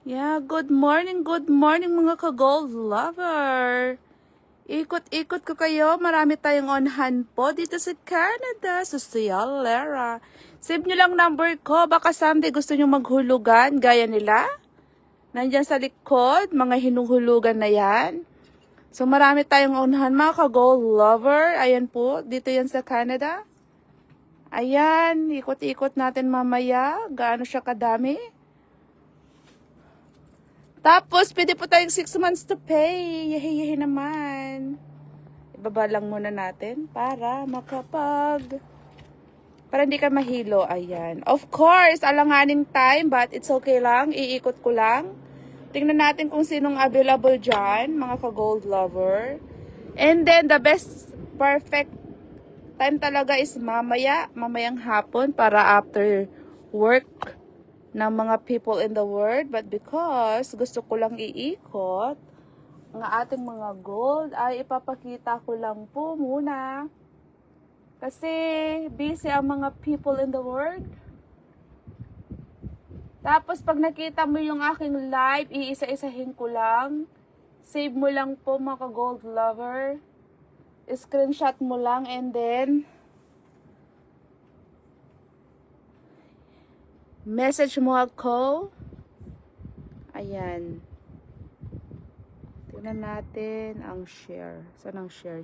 Yeah, good morning mga ka-gold lover. Ikot-ikot ko kayo, marami tayong on-hand po dito sa Canada, sa Cialera. Save nyo lang number ko, baka someday gusto nyo maghulugan, gaya nila. Nandyan sa likod, mga hinuhulugan na yan. So marami tayong on-hand mga ka-gold lover. Ayan po, dito yan sa Canada. Ayan, ikot-ikot natin mamaya, gaano siya kadami. Tapos, pwede po tayong 6 months to pay. Yahi-yahi naman. Ibaba lang muna natin para hindi ka mahilo. Ayan. Of course, alanganin time, but it's okay lang. Iikot ko lang. Tingnan natin kung sinong available dyan, mga ka-gold lover. And then, the best, perfect time talaga is mamayang hapon para after work ng mga people in the world, but because gusto ko lang iikot ang ating mga gold, ay ipapakita ko lang po muna kasi busy ang mga people in the world. Tapos pag nakita mo yung aking live, iisa-isahin ko lang. Save mo lang po mga gold lover, screenshot mo lang, and then message mo ako. Ayan. Tingnan natin ang share. Saan ang share?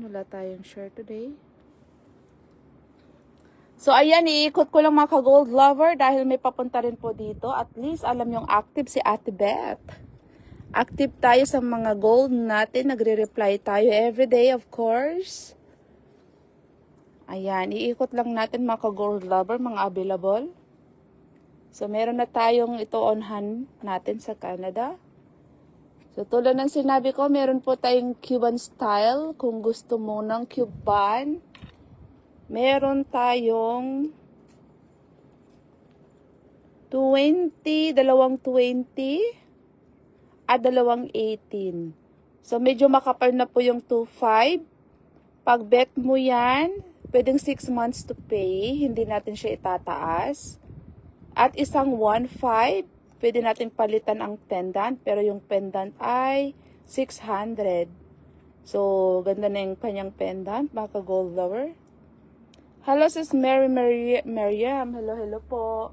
Wala tayong share today. So, ayan, iikot ko lang mga ka-gold lover dahil may papunta rin po dito. At least, alam yung active si Ate Beth. Active tayo sa mga gold natin. Nagre-reply tayo everyday, of course. Ayan, iikot lang natin mga ka-gold lover, mga available. So, meron na tayong ito on hand natin sa Canada. So, tulad ng sinabi ko, meron po tayong Cuban style. Kung gusto mo ng Cuban, meron tayong 20, dalawang 20, at dalawang 18. So, medyo makapal na po yung 2.5. Pag bet mo yan, pwedeng 6 months to pay. Hindi natin siya itataas. At isang 1.5, pwede natin palitan ang pendant. Pero yung pendant ay 600. So, ganda na yung kanyang pendant, mga ka-gold lover. Hello, sis Miriam. Hello po.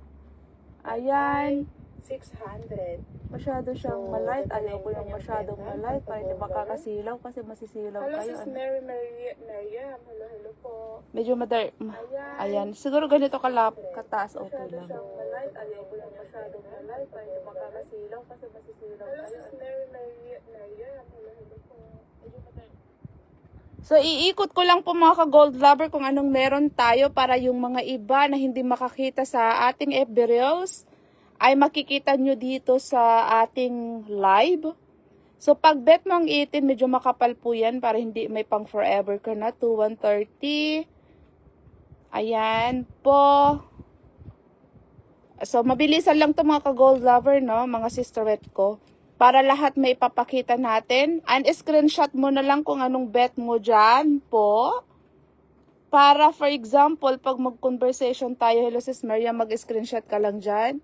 Ayan. 600. Masyado siyang malight. Ayaw ko yung masyadong malight para hindi makakasilaw kasi masisilaw kayo. Hello, sis Miriam. Hello po. Medyo ayan. Siguro ganito kataas. Okay lang. Siyang malight. Ayaw ko yung masyadong malight para hindi makakasilaw kasi masisilaw kayo. Hello, sis Miriam. Hello po. So, iikot ko lang po mga ka-gold lover kung anong meron tayo para yung mga iba na hindi makakita sa ating FB Reels ay makikita nyo dito sa ating live. So, pag bet mo ang 18, medyo makapal po yan para hindi may pang forever ka na. 130. Ayan po. So, mabilisan lang to mga ka-gold lover, no? Mga sisterette ko. Para lahat may ipapakita natin. And screenshot mo na lang kung anong bet mo dyan po. Para, for example, pag mag-conversation tayo, hello sis Maria, mag-screenshot ka lang dyan.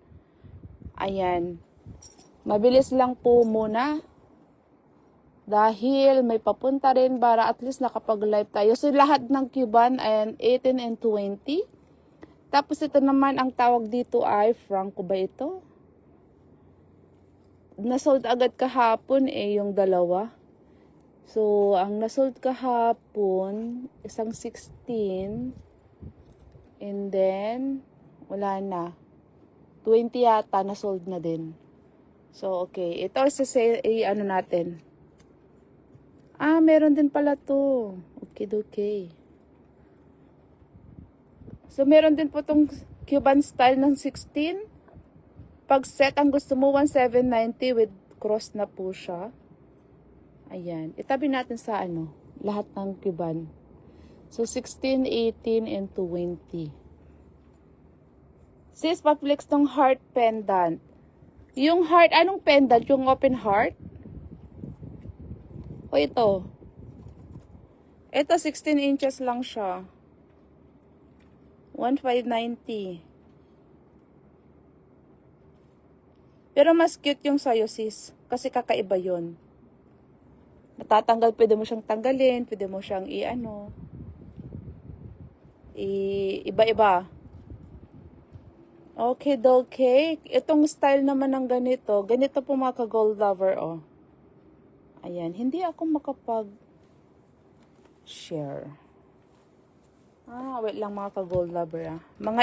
Ayan. Mabilis lang po muna. Dahil may papunta rin para at least nakapag-live tayo. So, lahat ng Cuban ay 18 and 20. Tapos, ito naman ang tawag dito ay, Franco ba ito? Nasold agad kahapon yung dalawa. So, ang nasold kahapon, isang 16. And then, wala na. 20 yata nasold na din. So, okay. Ito ano natin. Meron din pala to. Okay. So, meron din po tong Cuban style ng 16. Pag set, ang gusto mo, 1790 with cross na po siya. Ayan. Itabi natin sa lahat ng Cuban. So, 16, 18, and 20. Sis, pa-flex tong heart pendant. Yung heart, anong pendant? Yung open heart? O ito? Ito, 16 inches lang siya. 1,590. Pero mas cute yung sa'yo, sis. Kasi kakaiba yun. Natatanggal, pwede mo siyang tanggalin, pwede mo siyang iba-iba. Okay, okay. Itong style naman ng ganito po mga ka-gold lover, oh. Ayan, hindi ako makapag-share. Wait lang mga ka-gold lover, ah. Mga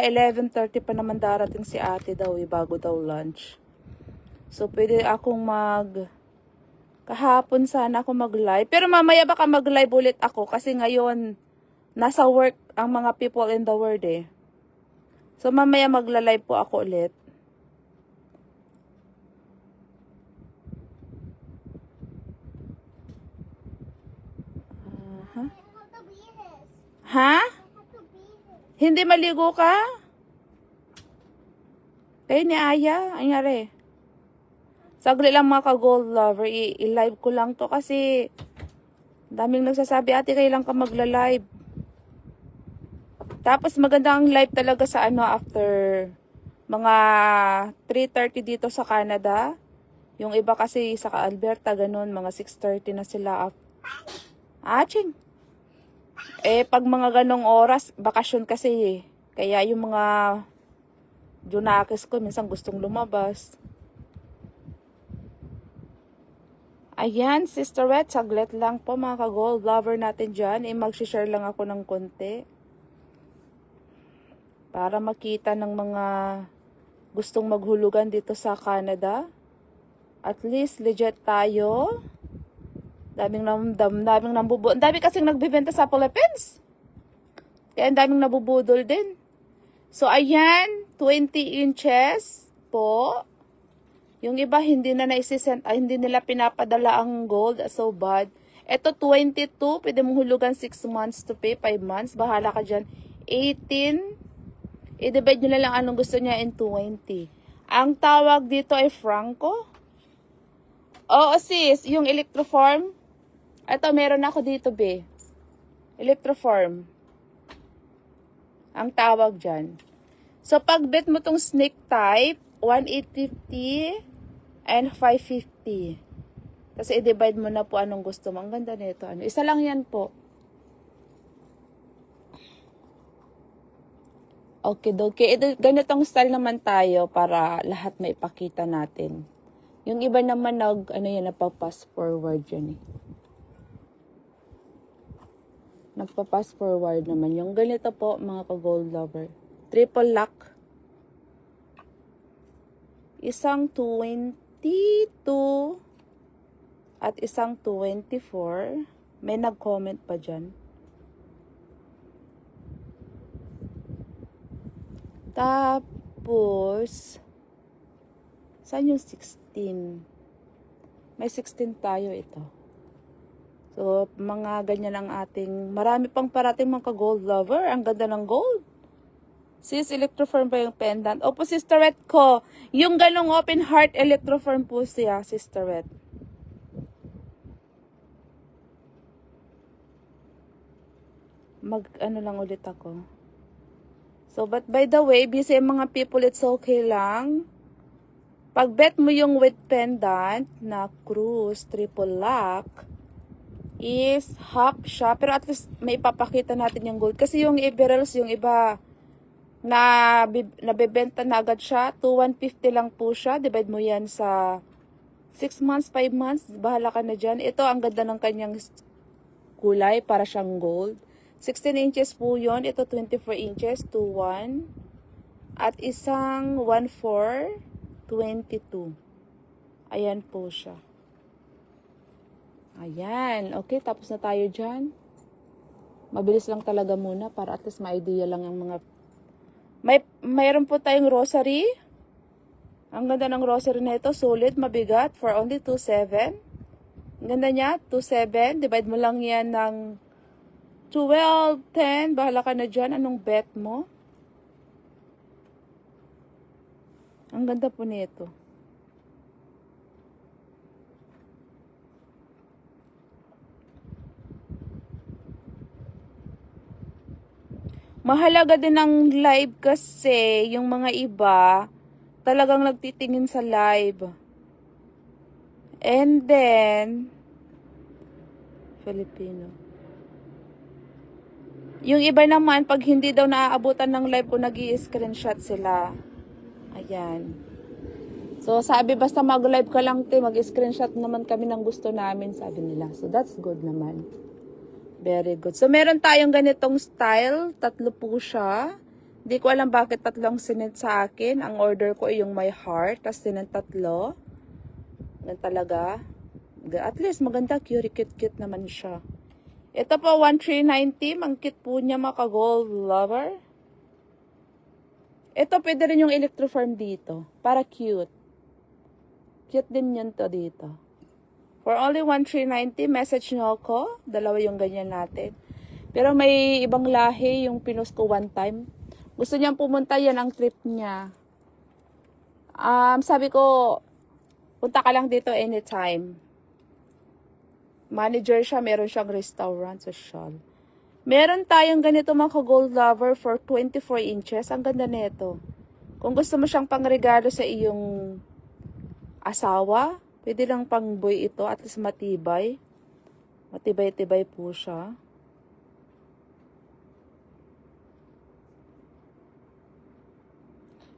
11:30 pa naman darating si ate daw, bago daw lunch. So, pwede akong kahapon sana ako mag-live. Pero mamaya baka mag-live ulit ako kasi ngayon, nasa work ang mga people in the world, eh. So, mamaya magla-live po ako ulit. Ha? Hindi maligo ka? Kayo ni Aya? Ang nangyari? Saglit lang mga ka-gold lover. I-live ko lang to kasi daming nagsasabi, ate, kailan ka magla-live? Tapos maganda ang live talaga sa after mga 3:30 dito sa Canada. Yung iba kasi sa Alberta, ganun, mga 6:30 na sila. Ching! Pag mga ganong oras, bakasyon kasi eh. Kaya yung mga Junakis ko, minsan gustong lumabas. Ayan, Sister Red, saglit lang po mga ka-gold lover natin dyan. Mag-share lang ako ng konti. Para makita ng mga gustong maghulugan dito sa Canada. At least, legit tayo. Daming nabubo. Ang dami kasing nagbibenta sa Philippines. Kaya ang daming nabubudol din. So, ayan, 20 inches po. Yung iba, hindi nila pinapadala ang gold. So bad. Ito, 22. Pwede mong hulugan 6 months to pay, 5 months. Bahala ka dyan. 18. I-divide nyo na lang anong gusto niya in 20. Ang tawag dito ay Franco. Oo, sis. Yung electroform. Ito, meron ako dito, be. Electroform. Ang tawag dyan. So, pag bet mo tong snake type, 1,850 and 550. Kasi i-divide mo na po anong gusto mo. Ang ganda nito. Isa lang yan po. Okay. Ganitong style naman tayo para lahat may ipakita natin. Yung iba naman nagpa-pass forward yan eh. Nagpa-pass forward naman. Yung ganito po, mga ka-gold lover. Triple lock. Isang 22 at isang 24. May nag-comment pa dyan. Tapos, saan yung 16? May 16 tayo ito. So, mga ganyan ang ating, marami pang parating mga ka-gold lover. Ang ganda ng gold. Sis, electroform pa yung pendant. Opo, Sister Red ko. Yung ganong open heart electroform po siya, Sister Red. Lang ulit ako. So, but by the way, busy mga people, it's okay lang. Pag bet mo yung with pendant na cruise, triple lock, is half siya. Pero at least may ipapakita natin yung gold. Kasi yung Everals, yung iba, nabebenta na agad siya. 2,150 lang po siya. Divide mo yan sa 6 months, 5 months. Bahala ka na dyan. Ito, ang ganda ng kanyang kulay para siyang gold. 16 inches po yun. Ito 24 inches, 2,1. At isang 1,4, 22. Ayan po siya. Ayan. Okay, tapos na tayo dyan. Mabilis lang talaga muna para at least ma-idea lang ang mga... Mayroon po tayong rosary. Ang ganda ng rosary na ito. Solid, mabigat. For only 2,7. Ang ganda niya. 2,7. Divide mo lang yan ng 12, 10. Bahala ka na dyan. Anong bet mo? Ang ganda po nito. Mahalaga din ang live kasi yung mga iba talagang nagtitingin sa live. And then, Filipino. Yung iba naman, pag hindi daw naaabutan ng live ko, nag-i-screenshot sila. Ayan. So, sabi, basta mag-live ka lang, mag-screenshot naman kami ng gusto namin, sabi nila. So, that's good naman. Very good. So, meron tayong ganitong style. 3 po siya. Hindi ko alam bakit 3 ang sinend sa akin. Ang order ko ay yung my heart. Tapos sinend 3. Ganun talaga. At least maganda. Cute naman siya. Ito po, 1,390. Ang cute po niya, mga ka-gold lover. Ito, pwede rin yung electroform dito. Para cute. Cute din yun to dito. For only 1,390, message nyo ako. 2 yung ganyan natin. Pero may ibang lahi yung pinost ko one time. Gusto niyang pumunta, yan ang trip niya. Sabi ko, punta ka lang dito anytime. Manager siya, meron siyang restaurant, social. Meron tayong ganito mga ka-gold lover for 24 inches. Ang ganda nito. Kung gusto mo siyang pangregalo sa iyong asawa, pwede lang pang boy ito, at least matibay. Matibay-tibay po siya.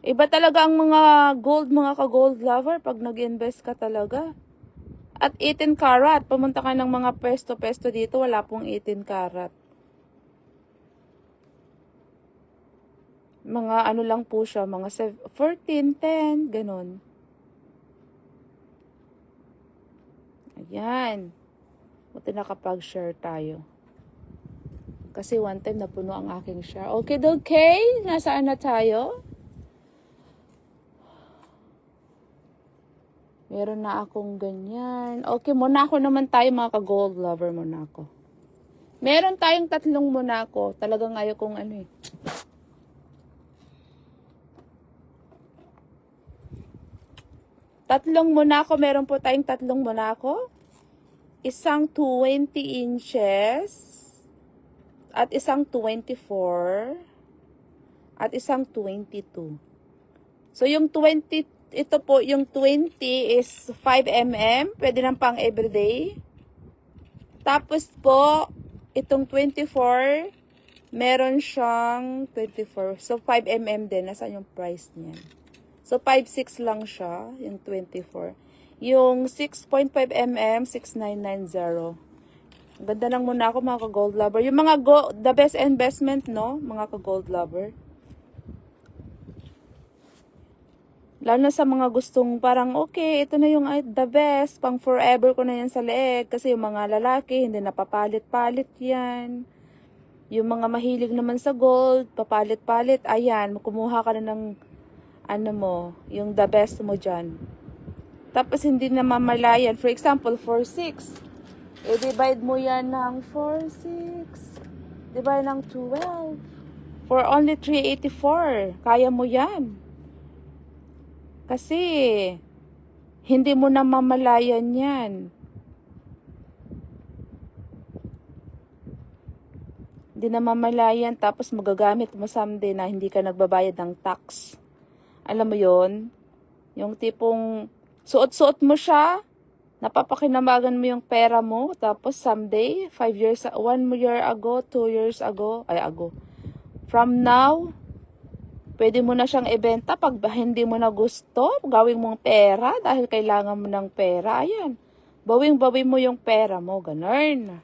Iba talaga ang mga gold, mga ka-gold lover, pag nag-invest ka talaga. At 18 karat, pumunta ka ng mga pesto-pesto dito, wala pong 18 karat. Mga ano lang po siya, mga 14, 10, ganun. Ayan. Buti nakapag-share tayo. Kasi one time napuno ang aking share. Okay. Nasaan na tayo? Meron na akong ganyan. Okay, Monaco naman tayo mga ka-gold lover, Monaco. Meron tayong 3 Monaco. Talagang ayaw kong ano eh. Tatlong Monaco, meron po tayong 3 Monaco. Isang 20 inches. At isang 24. At isang 22. So yung 20, ito po yung 20 is 5 mm. Pwede nang pang everyday. Tapos po, itong 24, meron siyang 24. So 5 mm din. Nasaan yung price niyan? So, 5.6 lang siya, yung 24. Yung 6.5 mm, 6,990. Ganda lang muna ako, mga ka-gold lover. Yung mga the best investment, no? Mga ka-gold lover. Lalo na sa mga gustong parang, okay, ito na yung the best. Pang forever ko na yan sa leeg. Kasi yung mga lalaki, hindi napapalit-palit yan. Yung mga mahilig naman sa gold, papalit-palit, ayan, kumuha ka na ng ano mo, yung the best mo dyan. Tapos hindi na mamalayan. For example, 4.6. I-divide mo yan ng 4.6. Divide ng 12. For only 384. Kaya mo yan. Kasi, hindi mo na mamalayan yan. Hindi na mamalayan. Tapos magagamit mo someday na hindi ka nagbabayad ng tax. Alam mo yon, yung tipong suot-suot mo siya, napapakinamagan mo yung pera mo, tapos someday, 1 year ago, 2 years ago, from now, pwede mo na siyang ibenta pag hindi mo na gusto, gawin mong pera dahil kailangan mo ng pera, ayan, bawing-bawi mo yung pera mo, ganun.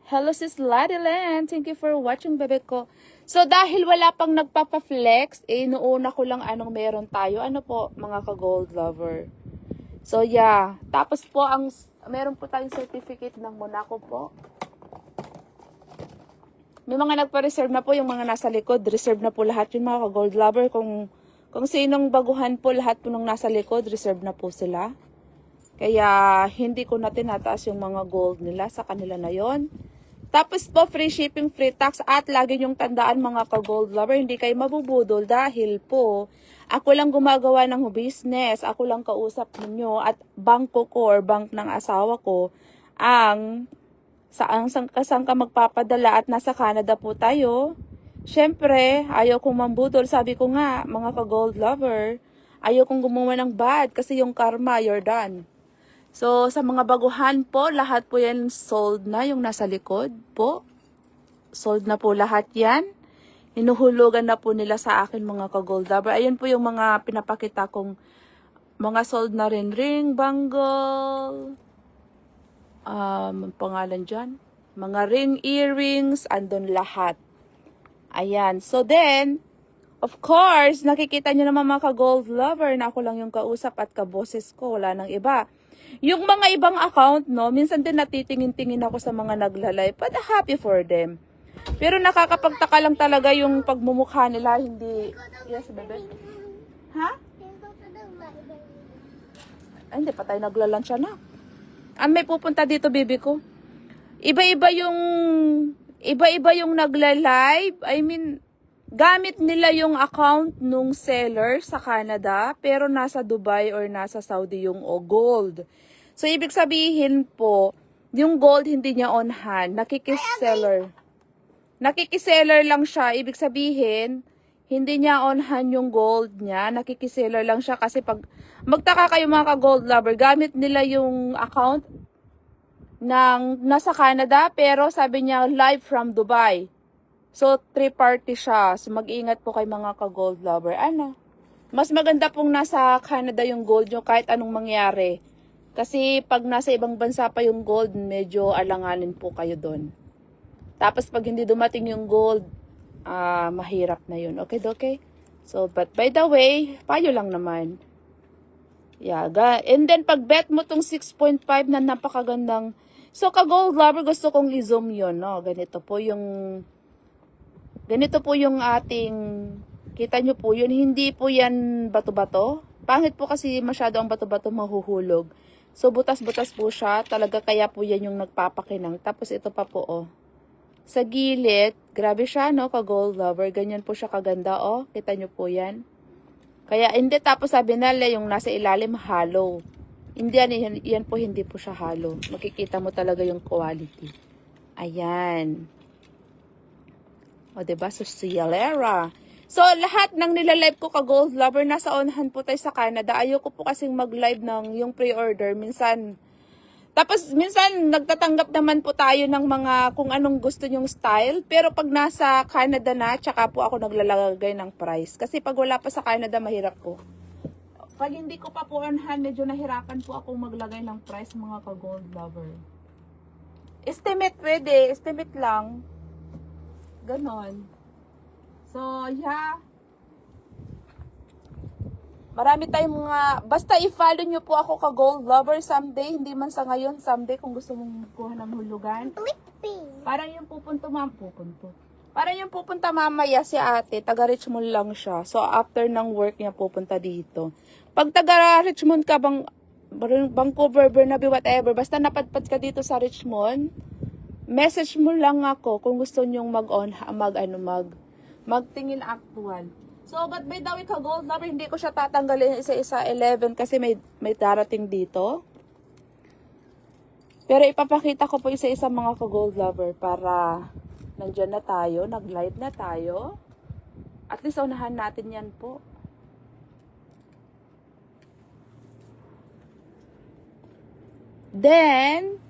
Hello sis Ladiland, thank you for watching, bebe ko. So, dahil wala pang nagpapa-flex, inuuna ko lang anong meron tayo. Ano po, mga ka-gold lover? So, yeah. Tapos po, meron po tayong certificate ng Monaco po. May mga nagpa-reserve na po, yung mga nasa likod. Reserve na po lahat yung mga ka-gold lover. Kung sinong baguhan po, lahat po nung nasa likod, reserve na po sila. Kaya, hindi ko na tinataas yung mga gold nila sa kanila na yon. Tapos po, free shipping, free tax, at lagi niyong tandaan mga ka-gold lover, hindi kayo mabubudol dahil po, ako lang gumagawa ng business, ako lang kausap ninyo, at bangko ko or bank ng asawa ko, ang saan ka magpapadala at nasa Canada po tayo. Syempre, ayaw kong mambudol. Sabi ko nga, mga ka-gold lover, ayaw kong gumawa ng bad kasi yung karma, you're done. So, sa mga baguhan po, lahat po yan sold na, yung nasa likod po. Sold na po lahat yan. Hinuhulugan na po nila sa akin mga ka-gold lover. Ayun po yung mga pinapakita kong mga sold na ring, bangle, pangalan dyan, mga ring, earrings, andun lahat. Ayan. So then, of course, nakikita nyo naman mga ka-gold lover na ako lang yung kausap at kaboses ko. Wala nang iba. Yung mga ibang account, no, minsan din natitingin-tingin ako sa mga naglalay. But happy for them. Pero nakakapagtaka lang talaga yung pagmumukha nila, hindi... Yes, bebe? Ha? Ay, hindi pa tayo naglalunch na. May pupunta dito, baby ko. Iba-iba yung nagla-live. I mean, gamit nila yung account nung seller sa Canada, pero nasa Dubai or nasa Saudi yung gold. So, ibig sabihin po, yung gold hindi niya on hand, nakikiseller. Nakikiseller lang siya, ibig sabihin, hindi niya on hand yung gold niya, nakikiseller lang siya kasi pag magtaka kayo mga ka-gold lover, gamit nila yung account ng nasa Canada, pero sabi niya live from Dubai. So, 3-party siya. So, mag-iingat po kay mga ka-gold lover. Ano? Mas maganda pong nasa Canada yung gold nyo kahit anong mangyari. Kasi pag nasa ibang bansa pa yung gold, medyo alanganin po kayo doon. Tapos pag hindi dumating yung gold, mahirap na yun. Okay? So, but by the way, payo lang naman. Yeah, and then pag bet mo tong 6.5 na napakagandang. So, ka-gold lover, gusto kong i-zoom yun, no? Ganito po yung ating, kita nyo po yun, hindi po yan bato-bato. Pangit po kasi masyado ang bato-bato mahuhulog. So, butas-butas po siya. Talaga kaya po yan yung nagpapakinang. Tapos ito pa po, oh. Sa gilid, grabe siya, no, ka-gold lover. Ganyan po siya kaganda, oh. Kita nyo po yan. Kaya, hindi, tapos sabi nila, yung nasa ilalim, hollow. Hindi, yan po, hindi po siya hollow. Makikita mo talaga yung quality. Ayan. O, diba? So, Cialera. So, lahat ng nilalive ko ka-gold lover, nasa on-hand po tayo sa Canada. Ayoko po kasing mag-live ng yung pre-order. Minsan, tapos minsan nagtatanggap naman po tayo ng mga kung anong gusto nyong style. Pero pag nasa Canada na, tsaka po ako naglalagay ng price. Kasi pag wala pa sa Canada, mahirap po. Pag hindi ko pa po on-hand, medyo nahirapan po akong maglagay ng price mga ka-gold lover. Estimate pwede. Estimate lang. Ganon. So, yeah. Marami tayong mga, basta i-follow nyo po ako ka-gold lover someday, hindi man sa ngayon, someday kung gusto mong kuha ng hulugan. Parang yung pupunta mamaya si ate, taga Richmond lang siya. So, after ng work niya pupunta dito. Pag taga Richmond ka, Vancouver, Burnaby, whatever, basta napadpad ka dito sa Richmond, message mo lang ako kung gusto nyong magtingin actual. So, but by the way, ka-gold lover, hindi ko siya tatanggalin isa-isa 11 kasi may darating dito. Pero ipapakita ko po isa-isa mga ka-gold lover para nandyan na tayo, nag-live na tayo. At least unahan natin yan po. Then,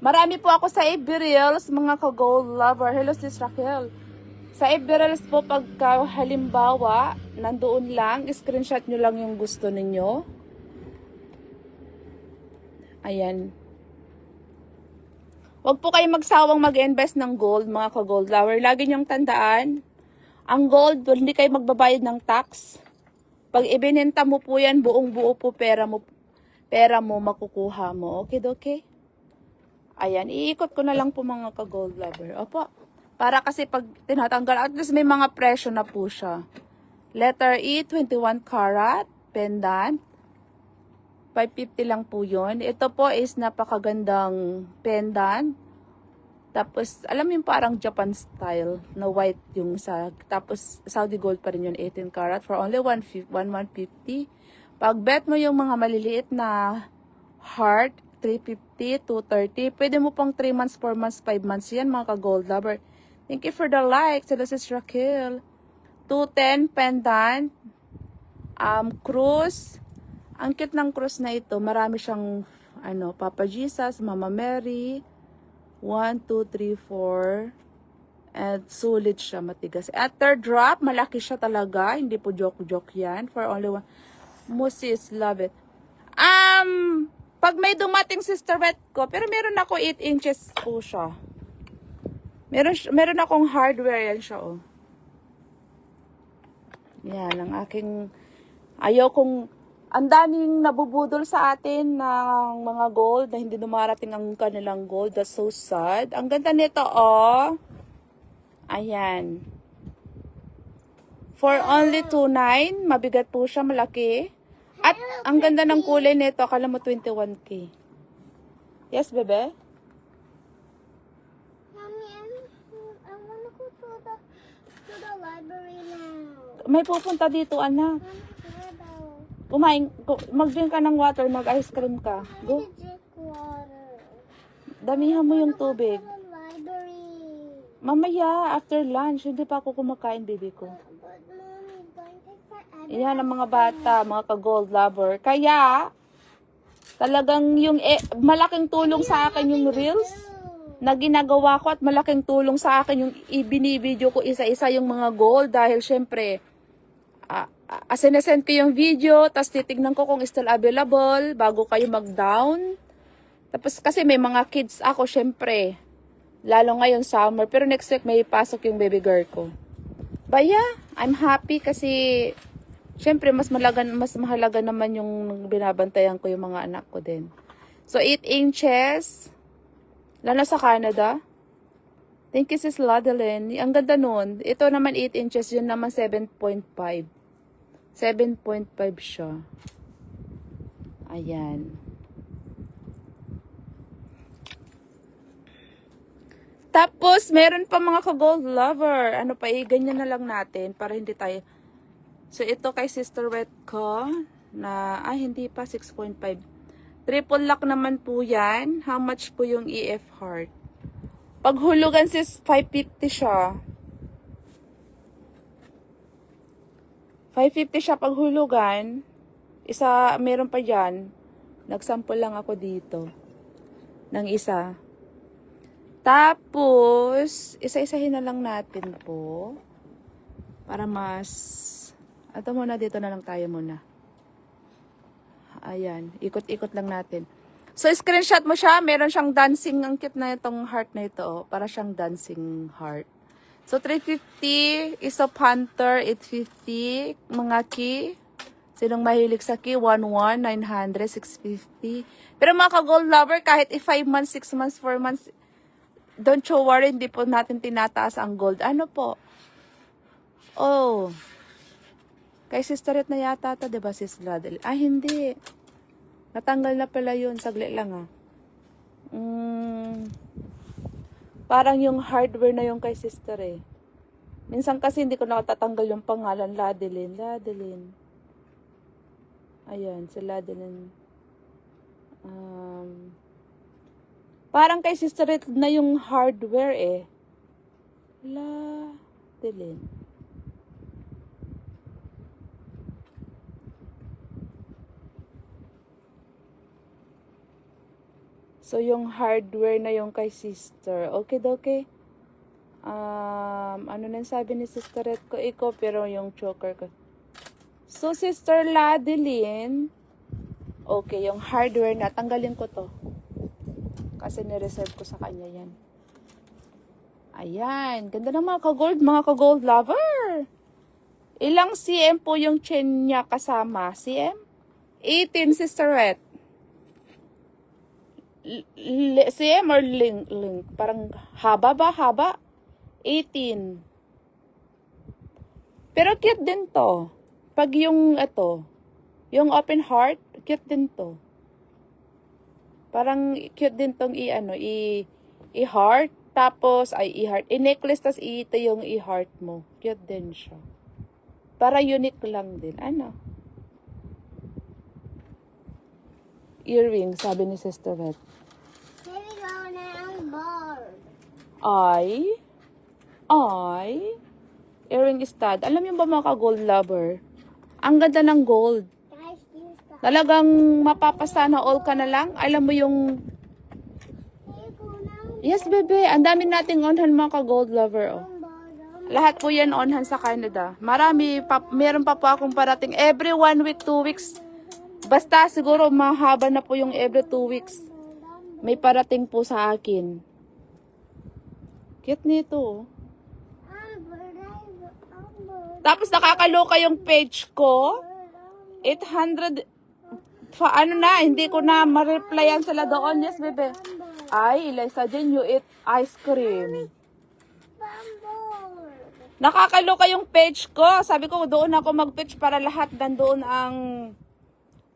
marami po ako sa FB Reels, mga ka-gold lover. Hello, sis Raquel. Sa FB Reels po, pagka halimbawa, nandoon lang, screenshot nyo lang yung gusto ninyo. Ayan. Huwag po kayo magsawang mag-invest ng gold, mga ka-gold lover. Lagi nyong tandaan, ang gold, hindi kayo magbabayad ng tax. Pag ibinenta mo po yan, buong-buo po pera mo makukuha mo. Okay? Ayan, iikot ko na lang po mga ka-gold lover. Opo. Para kasi pag tinatanggal, at least may mga presyo na po siya. Letter E, 21 karat, pendant. 550 lang po yun. Ito po is napakagandang pendant. Tapos, alam mo yung parang Japan style na white yung sa, tapos Saudi gold pa rin yun, 18 karat for only 150. Pag bet mo yung mga maliliit na heart, 350, 230. Pwede mo pang 3 months, 4 months, 5 months yan mga ka-gold lover. Thank you for the like. So this is Raquel. 210 pendant. Cruise. Ang cute ng cruise na ito. Marami siyang Papa Jesus, Mama Mary. 1, 2, 3, 4. And solid siya, matigas. At third drop, malaki siya talaga. Hindi po joke-joke yan. For only one. Musis, love it. Pag may dumating sisterette ko, pero meron ako 8 inches po siya. Meron akong hardware yan siya, oh. Yan, ang aking, ang daming nabubudol sa atin ng mga gold na hindi dumarating ang kanilang gold. That's so sad. Ang ganda nito, oh. Ayan. For only 2.9, mabigat po siya, malaki. At ang ganda ng kulay nito, akala mo 21K. Yes, bebe? Mommy, I wanna go to the library now. May pupunta dito, anak. Mama, Mag-drink ka ng water, mag-ice cream ka. Go. drink water. Damihan mo yung tubig. The library. Mamaya, after lunch, hindi pa ako kumakain, baby ko. But mommy, don't take forever. Yan ang mga bata, mga ka-gold lover. Kaya, talagang yung malaking tulong sa akin yung reels na ginagawa ko at malaking tulong sa akin yung ibinibideo ko isa-isa yung mga gold dahil syempre, sinesend ko yung video, tapos titignan ko kung still available bago kayo mag-down. Tapos kasi may mga kids ako, syempre. Lalo ngayon summer. Pero next week may pasok yung baby girl ko. But yeah, I'm happy kasi syempre mas mahalaga naman yung binabantayan ko yung mga anak ko din. So 8 inches. Lalo sa Canada. Thank you sis Ladeline. Ang ganda nun. Ito naman 8 inches. Yun naman 7.5. 7.5 siya. Ayan. Tapos, meron pa mga ka-gold lover. Ano pa, ganyan na lang natin para hindi tayo. So, ito kay Sister Wet ko na, hindi pa, 6.5. Triple lock naman po yan. How much po yung EF heart? Paghulugan sis, 550 siya. 550 siya paghulugan. Meron pa dyan. Nagsample lang ako dito. Ng isa. Tapos, isa-isahin na lang natin po. Para mas... Ito muna, dito na lang tayo muna. Ayan, ikot-ikot lang natin. So, screenshot mo siya. Meron siyang dancing. Ang cute na itong heart na ito. Oh. Para siyang dancing heart. So, 350. Isa Panther, 850. Mga key. Sinong mahilig sa key? 11, 900, 650. Pero mga ka-gold lover, kahit 5 months, 6 months, 4 months, don't you worry, hindi po natin tinataas ang gold. Ano po? Oh. Kay Sisterit na yata ito, diba sis Ladel? Hindi. Natanggal na pala yun. Saglit lang Parang yung hardware na yung kay Sister eh. Minsan kasi hindi ko nakatatanggal yung pangalan. Ladeline. Ayan, si Ladeline. Parang kay Sister Red na yung hardware eh. Ladeline. So, yung hardware na yung kay Sister. Okay. Ano nang sabi ni Sister Red ko? Iko, pero yung choker ko. So, Sister Ladeline. Okay, yung hardware na. Tanggalin ko to. Kasi nireserve ko sa kanya yan. Ayan. Ganda ng mga ka-gold lover. Ilang cm po yung chain niya kasama? cm? 18, Sister Red. CM or link? Parang haba ba? Haba? 18. Pero cute din to. Pag yung yung open heart, cute din to. Parang cute din tong i-heart. Tapos, i-heart. I-necklace, tas ito yung i-heart mo. Cute din siya. Para unique lang din. Ano? earring, sabi ni Sister Beth. Here we go now, bird. Earring stud. Alam niyo ba mga ka-gold lover? Ang ganda ng gold. Guys, use the Talagang mapapasana all ka na lang. Alam mo yung... here we go now, Yes, bebe. Ang dami nating onhan mga ka-gold lover. Oh. bird. Lahat po yan onhan sa Canada. Meron pa po akong parating every 1 week, 2 weeks. Basta siguro mahaba na po yung every 2 weeks. May parating po sa akin. Cute nito. Oh. Tapos nakakaloka yung page ko. 800 ano na, hindi ko na ma-replyan sila doon. Yes, bebe. Ay, Eliza Jane, you eat ice cream. Nakakaloka yung page ko. Sabi ko, doon ako mag-page para lahat nandoon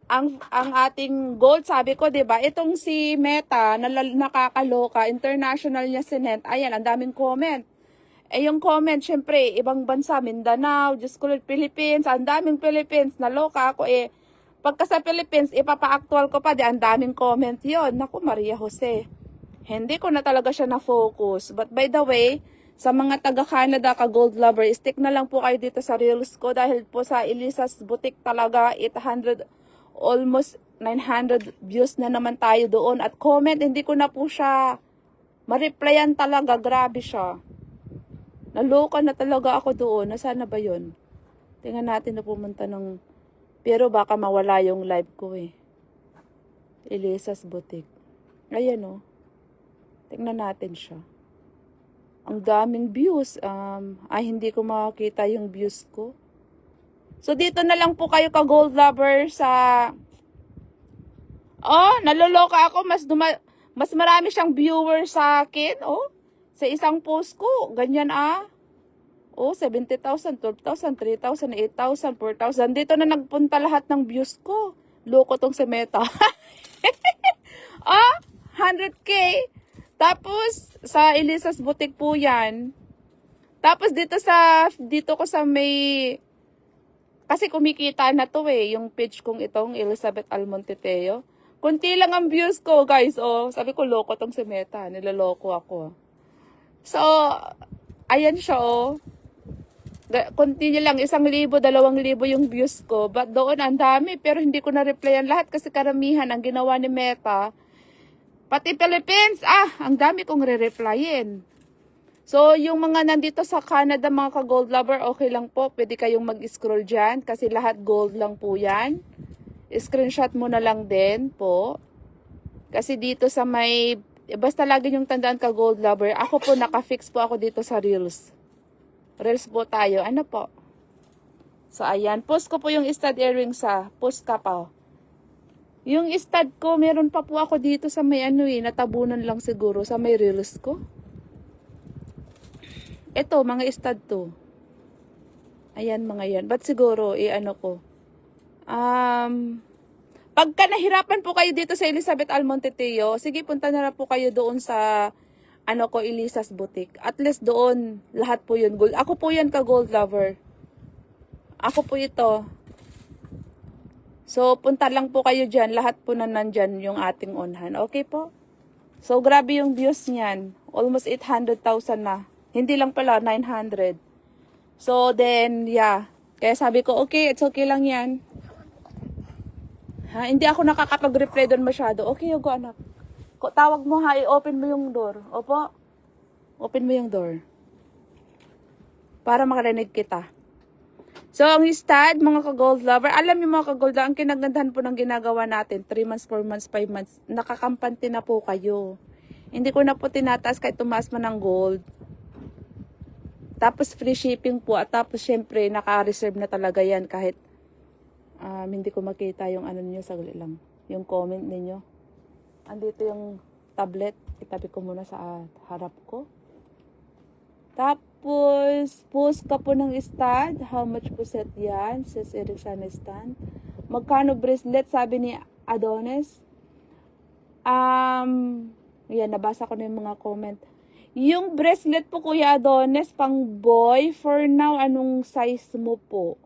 ang ating gold. Sabi ko, 'di ba? Itong si Meta, nakakaloka, international niya sinent. Ayan, ang daming comment. Eh, yung comment, syempre, ibang bansa, Mindanao, Diyos ko, Philippines, ang daming Philippines, naloka ako eh. Pagka sa Philippines, ipapa-actual ko pa, ang daming comment yon. Naku, Maria Jose. Hindi ko na talaga siya na-focus. But by the way, sa mga taga-Canada ka-gold lover, stick na lang po kayo dito sa reels ko dahil po sa Elisa's Boutique talaga, 800, almost 900 views na naman tayo doon. At comment, hindi ko na po siya ma-replyan talaga, grabe siya. Naloka na talaga ako doon. Nasaan na ba yun? Tingnan natin na pumunta ng... Pero baka mawala yung live ko eh. Elisa's Boutique. Ayan o. Tingnan natin siya. Ang daming views. Hindi ko makakita yung views ko. So dito na lang po kayo ka-gold lover sa... Oh, naloloka ako. Mas marami siyang viewer sa akin. Oh. Sa isang post ko, ganyan Oh, 70,000, 12,000, 3,000, 8,000, 4,000. Dito na nagpunta lahat ng views ko. Loko tong si Meta. 100k. Tapos, sa Elisa's Boutique po yan. Tapos dito ko sa may... Kasi kumikita na to eh, yung page kong itong Elizabeth Almonteteo. Kunti lang ang views ko, guys. Oh, sabi ko, loko tong si Meta. Niloloko ako. So, ayan siya, oh. Continue lang, 1,000, 2,000 yung views ko. But doon, ang dami. Pero hindi ko na-replyan lahat kasi karamihan ang ginawa ni Meta. Pati Philippines, ang dami kong re-replyin. So, yung mga nandito sa Canada, mga ka-gold lover, okay lang po. Pwede kayong mag-scroll dyan kasi lahat gold lang po yan. Screenshot mo na lang din po. Kasi dito sa may... Basta lagi yung tandaan ka gold lover. Ako po, naka-fix po ako dito sa Reels. Reels po tayo. Ano po? So, ayan. Post ko po yung stud earrings Post ka pa. Yung stud ko, meron pa po ako dito sa may natabunan lang siguro sa may Reels ko. Ito, mga stud to. Ayan, mga yan. Ba't siguro, ko. Pagka nahirapan po kayo dito sa Elizabeth Almonteteo, sige, punta na po kayo doon sa, Elisa's Boutique. At least doon, lahat po yun gold. Ako po yan ka-gold lover. Ako po ito. So, punta lang po kayo dyan. Lahat po na nandyan yung ating onhan. Okay po? So, grabe yung views niyan. Almost 800,000 na. Hindi lang pala, 900. So, then, yeah. Kaya sabi ko, okay, it's okay lang yan. Hindi ako nakakapag-reply doon masyado. Okay, Hugo, anak. Tawag mo i-open mo yung door. Opo. Open mo yung door. Para makarinig kita. So, ang stud, mga ka-gold lover, alam niyo mga ka-gold lover, ang kinagandahan po ng ginagawa natin, 3 months, 4 months, 5 months, nakakampante na po kayo. Hindi ko na po tinataas kahit tumaas man ng gold. Tapos free shipping po, at tapos syempre, naka-reserve na talaga yan kahit hindi ko makita yung niyo, saglit lang. Yung comment ninyo. Andito yung tablet. Itabi ko muna sa harap ko. Tapos, post ka po ng stud. How much po set yan? Says Erickson stand. Magkano bracelet? Sabi ni Adonis. Yan, nabasa ko na yung mga comment. Yung bracelet po, Kuya Adonis, pang boy. For now, anong size mo po?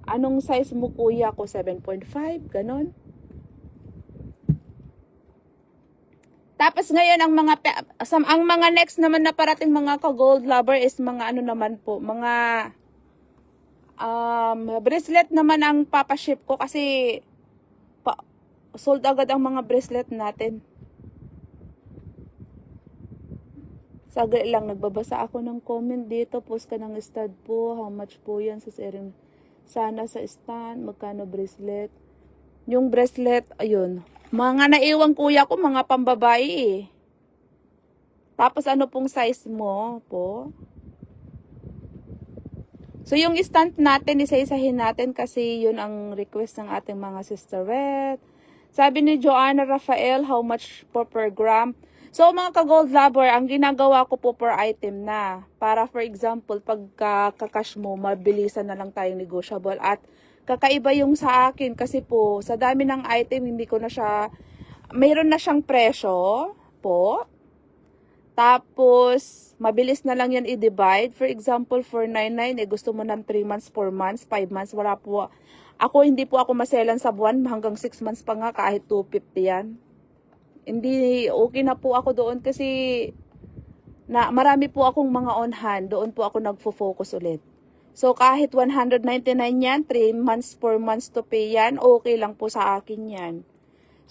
Anong size mo kuya ko? 7.5, ganon. Tapos ngayon ang mga next naman na parating mga ka-gold lover is mga ano naman po, mga bracelet naman ang papaship ko kasi sold agad ang mga bracelet natin. Saglit lang, nagbabasa ako ng comment dito. Post ka ng stud po. How much po yan sa sharing? Sana sa stand. Magkano bracelet? Yung bracelet, ayun. Mga naiwang kuya ko, mga pambabae eh. Tapos ano pong size mo po? So yung stand natin, isa-isahin natin kasi yun ang request ng ating mga sisterette. Sabi ni Joanna Rafael, how much po per gram? So mga ka-gold lover, ang ginagawa ko po per item na. Para for example, pagka kakash mo, mabilisan na lang tayong negotiable. At kakaiba yung sa akin kasi po, sa dami ng item, hindi ko na siya, mayroon na siyang presyo po. Tapos, mabilis na lang yan i-divide. For example, for 99, gusto mo ng 3 months, 4 months, 5 months, wala po. Ako, hindi po ako maselan sa buwan, hanggang 6 months pa nga, kahit 250 yan. Hindi, okay na po ako doon kasi marami po akong mga on hand, doon po ako nagfo-focus ulit. So, kahit 199 yan, 3 months, 4 months to pay yan, okay lang po sa akin yan.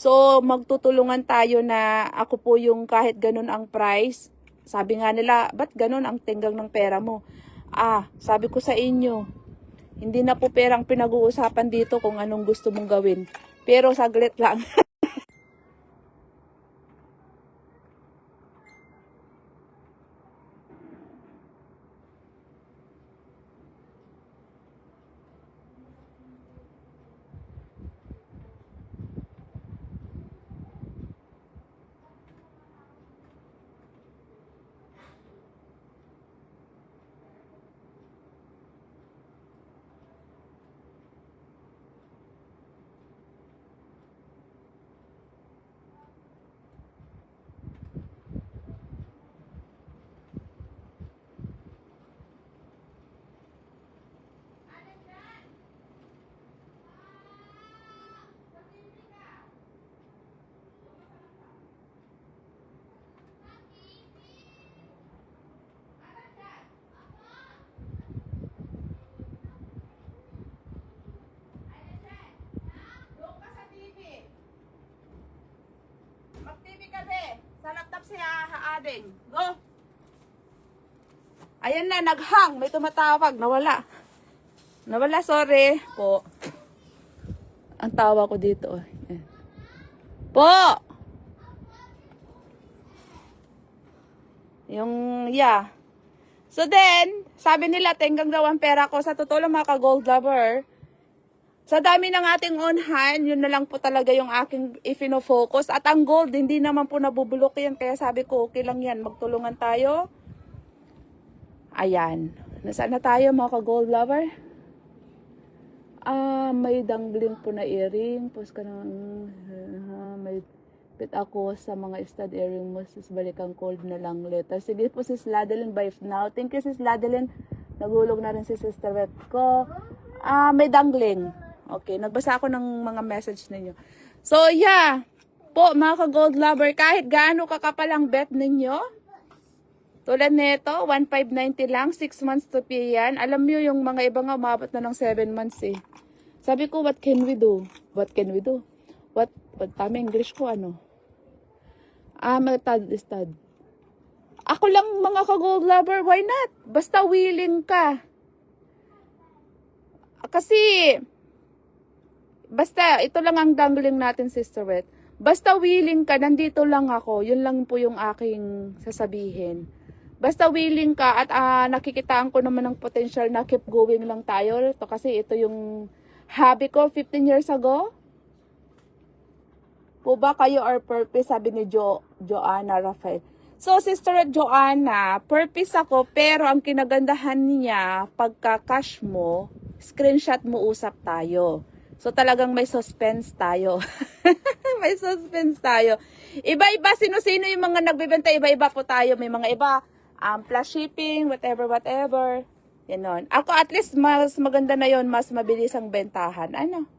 So, magtutulungan tayo na ako po yung kahit ganun ang price. Sabi nga nila, ba't ganun ang tinggang ng pera mo? Sabi ko sa inyo, hindi na po perang pinag-uusapan dito kung anong gusto mong gawin. Pero saglit lang. Mag-TV ka be. Sa laptop siya haading. Go. Ayan na, naghang. May tumatawag. Nawala. Nawala, sorry. Po. Ang tawa ko dito. Ayan. Po. Yung, yeah. So then, sabi nila, tenggang daw ang pera ko. Sa totoo lang mga ka-gold lover, sa dami ng ating on hand, yun na lang po talaga yung aking ifino-focus. At ang gold, hindi naman po nabubulok yan. Kaya sabi ko, okay lang yan. Magtulungan tayo. Ayan. Nasaan na tayo mga ka-gold lover? May dangling po na earring. Post ka ng... may pit ako sa mga stud earring mo. Sis, balikan cold na lang later. Sige po sis Ladeline, bye now. Thank you sis Ladeline. Nagulog na rin si sister Red ko. May dangling. Okay, nagbasa ako ng mga message ninyo. So, yeah. Po, mga ka-gold lover, kahit gaano kakapal ang bet ninyo, tulad nito, 1,590 lang, 6 months to pay yan. Alam nyo, yung mga iba nga, umabot na ng 7 months eh. Sabi ko, what can we do? What can we do? What tama English ko, ano? Stud. Ako lang, mga ka-gold lover, why not? Basta willing ka. Kasi... Basta, ito lang ang dangling natin, Sister Wet. Basta willing ka, nandito lang ako. Yun lang po yung aking sasabihin. Basta willing ka at nakikitaan ko naman ng potential na keep going lang tayo. Ito kasi ito yung hobby ko 15 years ago. Po ba kayo or purpose? Sabi ni Joanna Rafael. So, Sister Joanna, purpose ako pero ang kinagandahan niya, pagka cash mo, screenshot mo usap tayo. So, talagang may suspense tayo. May suspense tayo. Iba-iba, sino-sino yung mga nagbebenta, iba-iba po tayo. May mga iba, plus shipping, whatever. Ganon. Ako at least mas maganda na yon, mas mabilis ang bentahan. Ano?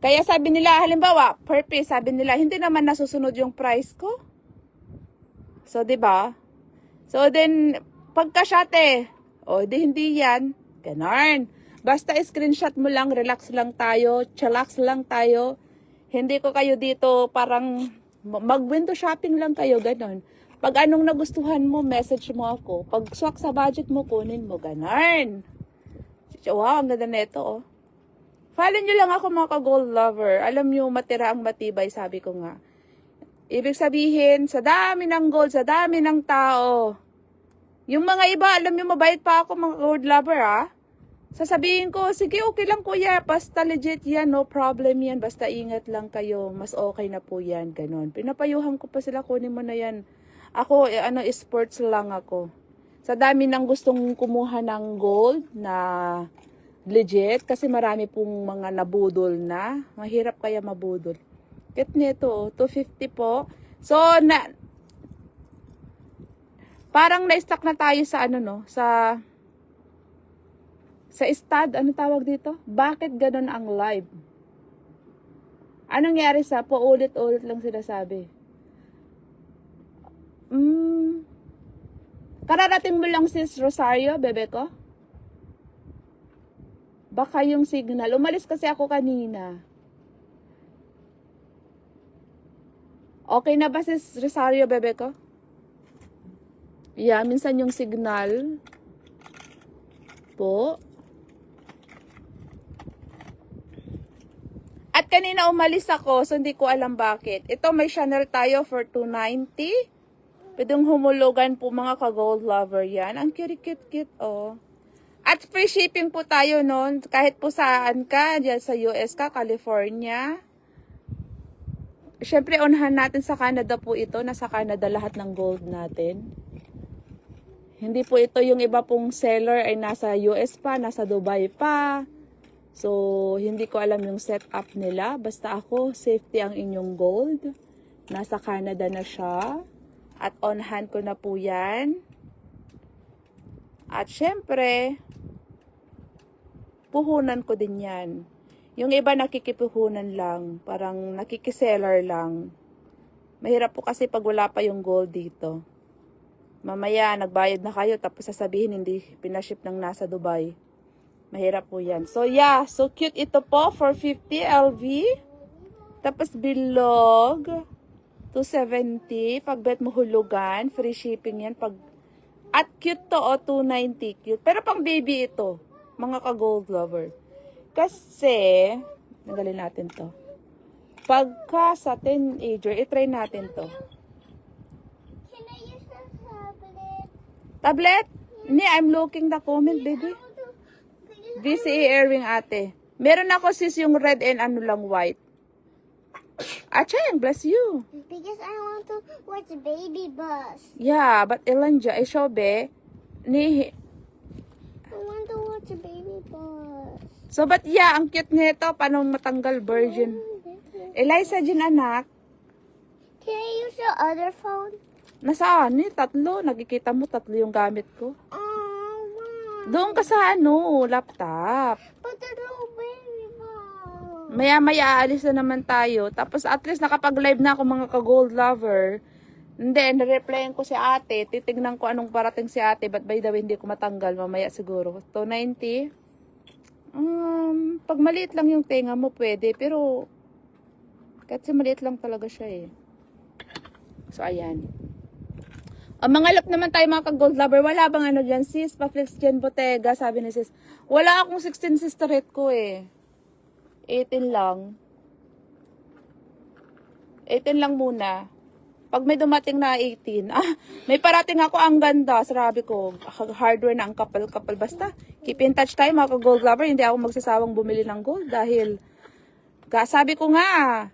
Kaya sabi nila, halimbawa, per piece, sabi nila, hindi naman nasusunod yung price ko. So, 'di ba? So, then, pagka-shate, di hindi yan. Ganon. Basta screenshot mo lang, relax lang tayo, chillax lang tayo. Hindi ko kayo dito parang mag-window shopping lang kayo, ganon. Pag anong nagustuhan mo, message mo ako. Pag swak sa budget mo, kunin mo, ganon. Wow, ang ganda nito, oh. Follow nyo lang ako mga ka-gold lover. Alam nyo, matira ang matibay, sabi ko nga. Ibig sabihin, sa dami ng gold, sa dami ng tao. Yung mga iba, alam nyo, mabait pa ako mga gold lover, ah. Sasabihin ko, sige, okay lang kuya, basta legit yan, no problem yan, basta ingat lang kayo, mas okay na po yan, ganon. Pinapayuhan ko pa sila, kunin mo na yan. Ako, sports lang ako. Sa dami ng gustong kumuha ng gold na legit, kasi marami pong mga nabudol na, mahirap kaya mabudol. Kit nito, 250 po. So, parang na-stuck na tayo sa sa stud, ano tawag dito? Bakit ganun ang live? Anong nangyari sa paulit-ulit lang sila sabi? Kararating mo lang sis Rosario, bebe ko? Baka yung signal. Umalis kasi ako kanina. Okay na ba sis Rosario, bebe ko? Yeah, minsan yung signal po. At kanina umalis ako, so hindi ko alam bakit. Ito may Chanel tayo for 290. Pwedeng humulugan po mga ka-gold lover yan. Ang cute, oh. At free shipping po tayo noon. Kahit po saan ka, dyan sa US ka, California. Siyempre, unahan natin sa Canada po ito. Nasa Canada lahat ng gold natin. Hindi po ito yung iba pong seller ay nasa US pa, nasa Dubai pa. So, hindi ko alam yung setup nila. Basta ako, safety ang inyong gold. Nasa Canada na siya. At on hand ko na po yan. At syempre, puhunan ko din yan. Yung iba nakikipuhunan lang. Parang nakikiseller lang. Mahirap po kasi pag wala pa yung gold dito. Mamaya, nagbayad na kayo. Tapos sasabihin, hindi pinaship ng nasa Dubai. Mahirap po yan. So, yeah. So, cute ito po. 450 LV. Tapos, bilog. 270. Pag bet mo hulugan. Free shipping yan. At cute to, 290. Cute. Pero pang baby ito. Mga ka-gold lover. Kasi, nagalin natin to. Pagka sa teenager, itry natin to. Can I use the tablet? Tablet? Ni, I'm looking the comment, baby. VCA earring ate. Meron ako sis yung red and ano lang white. Acheng, bless you. Because I want to watch Baby Bus. Yeah, but Elanja, shobe, ni, I want to watch Baby Bus. so but yeah, ang cute nito, paano matanggal virgin. Eliza Jean anak, Can I use your other phone? nasaan ni? Tatlo, nakikita mo tatlo yung gamit ko. Mom. Doon ka sa laptop. But the little baby phone. Maya-maya aalis na naman tayo. Tapos at least nakapag-live na ako mga ka-gold lover. And then, na-replyan ko si ate. Titignan ko anong parating si ate. But by the way, hindi ko matanggal. Mamaya siguro. 290. Pag maliit lang yung tenga mo, pwede. Pero, kasi maliit lang talaga siya eh. So, ayan. Ang mga lap naman tayo mga ka-gold lover. Wala bang ano dyan, sis? Pa-flex dyan, Bottega. Sabi ni sis. Wala akong 16 sisterette ko eh. 18 lang. 18 lang muna. Pag may dumating na 18, may parating ako, ang ganda. Sabi ko, hardware na ang kapal-kapal. Basta, keep in touch tayo mga ka-gold lover. Hindi ako magsasawang bumili ng gold dahil, sabi ko nga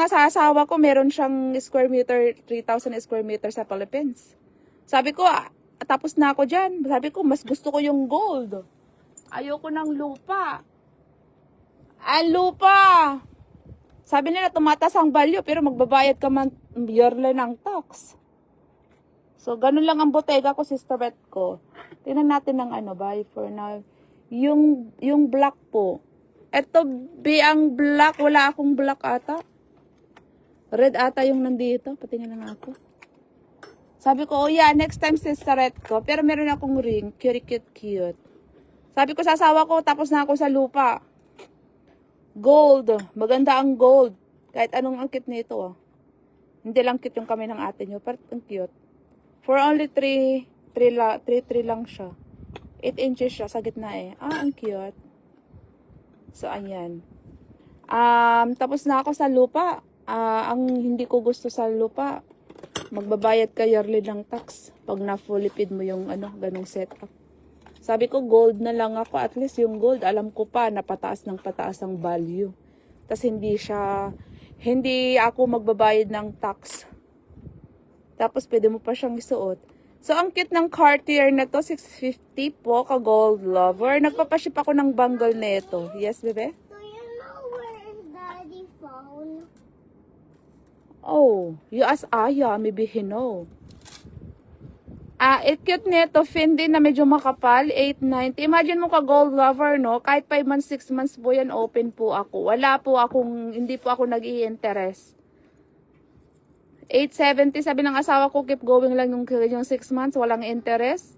sa asawa ko, meron siyang square meter, 3,000 square meter sa Philippines. Sabi ko, tapos na ako dyan. Sabi ko, mas gusto ko yung gold. Ayoko ng lupa. Ang lupa! Sabi nila, tumatas ang value, pero magbabayad ka man yearly ng tax. So, ganun lang ang botega ko, Sister Beth ko. Tingnan natin ng ano, buy for now. Yung black po. Ito, ang black. Wala akong black ata. Red ata yung nandito. Patingin lang ako. Sabi ko, oh yeah, next time Sister Beth ko. Pero meron akong ring. Cute. Sabi ko sa asawa ko, tapos na ako sa lupa. Gold. Maganda ang gold. Kahit anong angkit nito. Oh. Hindi lang cute yung kamay ng ate nyo. Pero ang cute. For only 3 lang siya. 8 inches siya sa gitna eh. Ang cute. So, ayan. Tapos na ako sa lupa. Ang hindi ko gusto sa lupa, magbabayad ka yearly ng tax pag na-fully paid mo yung ganong setup. Sabi ko, gold na lang ako. At least yung gold, alam ko pa na pataas ng pataas ang value. Tapos hindi ako magbabayad ng tax. Tapos pwede mo pa siyang isuot. So, ang cute ng Cartier na to, 650 po, ka-gold lover. Nagpapaship ako ng bangle nito. Yes, bebe? Do you know where is Daddy's phone? Oh, you ask Aya, maybe he know. Cute nito, Fendi na medyo makapal, 890. Imagine mo ka-gold lover, no? Kahit 5 months, 6 months po yan, open po ako. Hindi po ako nag-i-interest. 870, sabi ng asawa ko, keep going lang yung 6 months, walang interest.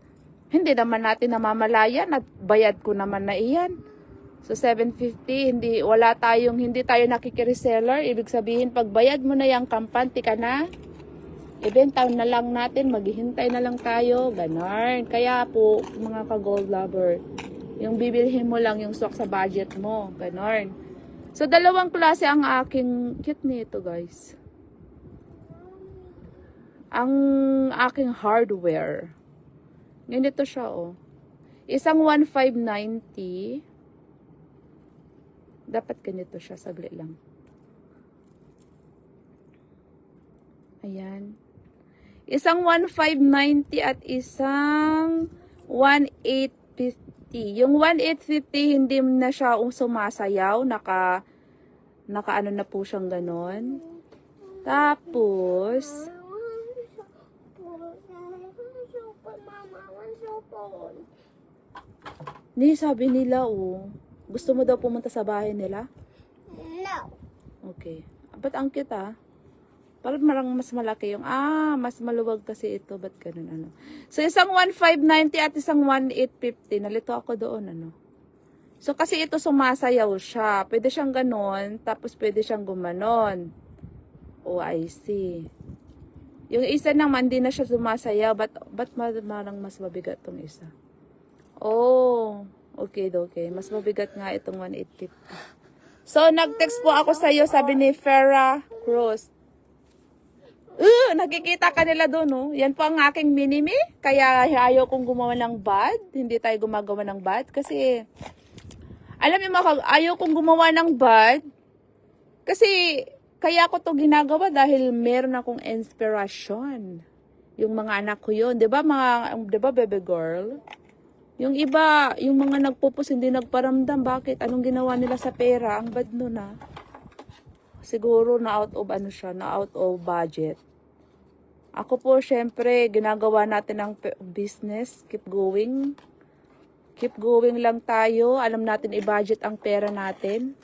Hindi naman natin namamalayan at bayad ko naman na iyan. So 750, hindi tayo nakikiriseller. Ibig sabihin, pag bayad mo na yung kampante ka na, ibenta na lang natin, maghihintay na lang tayo, ganon. Kaya po, mga ka-gold lover, yung bibilhin mo lang yung stock sa budget mo, ganon. So, dalawang klase ang aking, cute nito guys. Ang aking hardware. Ganito siya, oh. Isang 1,590. Dapat ganito siya, saglit lang. Ayan. Isang 1,590 at isang 1,850. Yung 1,850 hindi na siya sumasayaw, naka ano na po siyang ganon. Tapos sabi nila, oh, gusto mo daw pumunta sa bahay nila? No. Okay. Ba't ang cute, ah? Parang mas malaki yung, mas maluwag kasi ito. Ba't ganun, So, isang 1,590 at isang 1,850. Nalito ako doon, So, kasi ito sumasayaw siya. Pwede siyang ganon, tapos pwede siyang gumanon. Oh, I see. Yung isa naman, hindi na siya sumasayaw. Ba't marang mas mabigat tong isa? Oh, okay. Mas mabigat nga itong 1,850. So, nag-text po ako sa iyo, sabi ni Farah Cruz. Nakikita ka nila doon, no? Yan po ang aking mini-me. Kaya ayaw kong gumawa ng bad. Hindi tayo gumagawa ng bad. Kasi, alam niyo ayaw kong gumawa ng bad. Kasi, kaya ko to ginagawa dahil meron akong inspirasyon. Yung mga anak ko yun. Diba, baby girl? Yung iba, yung mga nagpupus, hindi nagparamdam. Bakit? Anong ginawa nila sa pera? Ang bad nun, Siguro na out of budget. Ako po, syempre, ginagawa natin ang business. Keep going. Keep going lang tayo. Alam natin i-budget ang pera natin.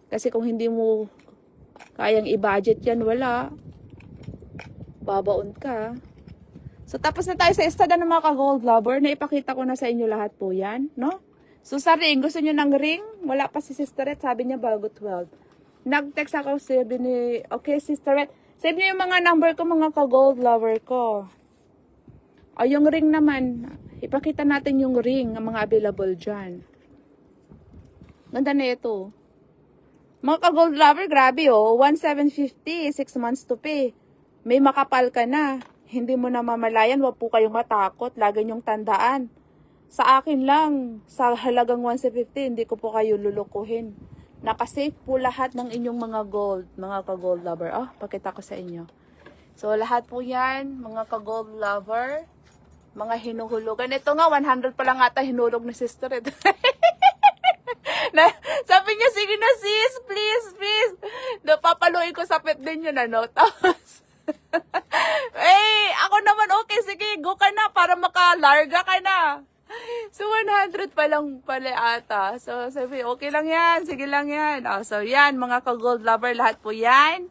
Kasi kung hindi mo kayang i-budget yan, wala. Babaon ka. So, tapos na tayo sa estada ng mga ka-gold lover. Naipakita ko na sa inyo lahat po yan, no? So, sa ring, gusto nyo ng ring? Wala pa si Sister Red, sabi niya bago 12. Nag-text ako, sabi ni, okay, Sister Red, save niyo yung mga number ko, mga ka-gold lover ko. O, yung ring naman, ipakita natin yung ring, ang mga available dyan. Ganda na ito. Mga ka-gold lover, grabe, 1,750, 6 months to pay. May makapal ka na. Hindi mo na mamalayan, wag po kayong matakot. Lagi niyong tandaan. Sa akin lang, sa halagang 1,750, hindi ko po kayo lulukuhin. Nakasave po lahat ng inyong mga gold, mga ka-gold lover. Pakita ko sa inyo. So, lahat po yan, mga ka-gold lover, mga hinuhulugan. Ito nga, 100 pa lang ata hinulog ni Sister Ed. Sabi niya, sige na sis, please. Napapaluin ko sa pet din yun, Tapos, ako naman, okay, sige, go ka na para makalarga ka na. So, 100 pa lang pala ata. So, sabi, okay lang yan, sige lang yan. Oh, so, yan, mga ka-gold lover, lahat po yan.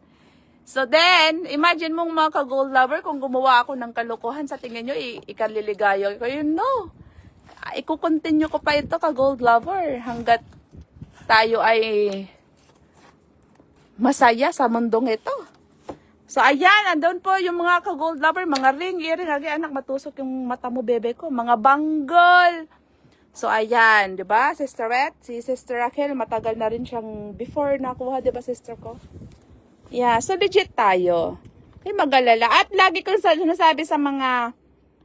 So, then, imagine mong mga ka-gold lover, kung gumawa ako ng kalokohan, sa tingin nyo, ikaliligayo ko. You know, ikukontinue ko pa ito ka-gold lover hanggat tayo ay masaya sa mundong ito. So, ayan, andun po yung mga ka-gold lover, mga ring, earring, anak, matusok yung mata mo, bebe ko, mga banggol. So, ayan, di ba, Sister Red? Si Sister Raquel, matagal na rin siyang before nakuha, di ba, sister ko? Yeah, so legit tayo. Ay, mag-alala. At lagi ko sinasabi sa mga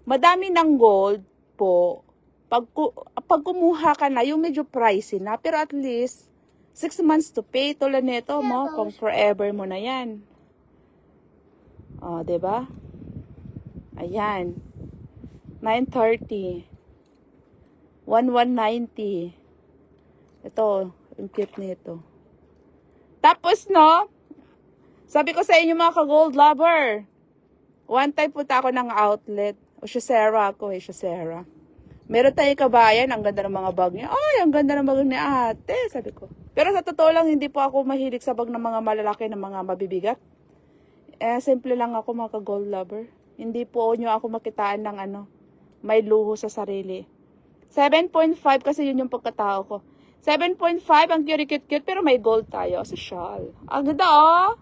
madami ng gold po, pag kumuha ka na, yung medyo pricey na, pero at least, 6 months to pay. Tulad nito mo, kung forever mo na yan. O, diba? Ayan. 930. 1190. Ito, yung cute nito. Tapos, no, sabi ko sa inyo mga ka-gold lover, one time punta ako ng outlet. O, Shosera ako Shosera. Meron tayong kabayan, ang ganda ng mga bag niya. Ay, ang ganda ng bag ni ate, sabi ko. Pero sa totoo lang, hindi po ako mahilig sa bag ng mga malalaki, ng mga mabibigat. Simple lang ako mga ka-gold lover. Hindi po nyo ako makitaan ng may luho sa sarili. 7.5 kasi yun yung pagkatao ko. 7.5, ang cute-cute, pero may gold tayo. Social. Ang ganda, oh.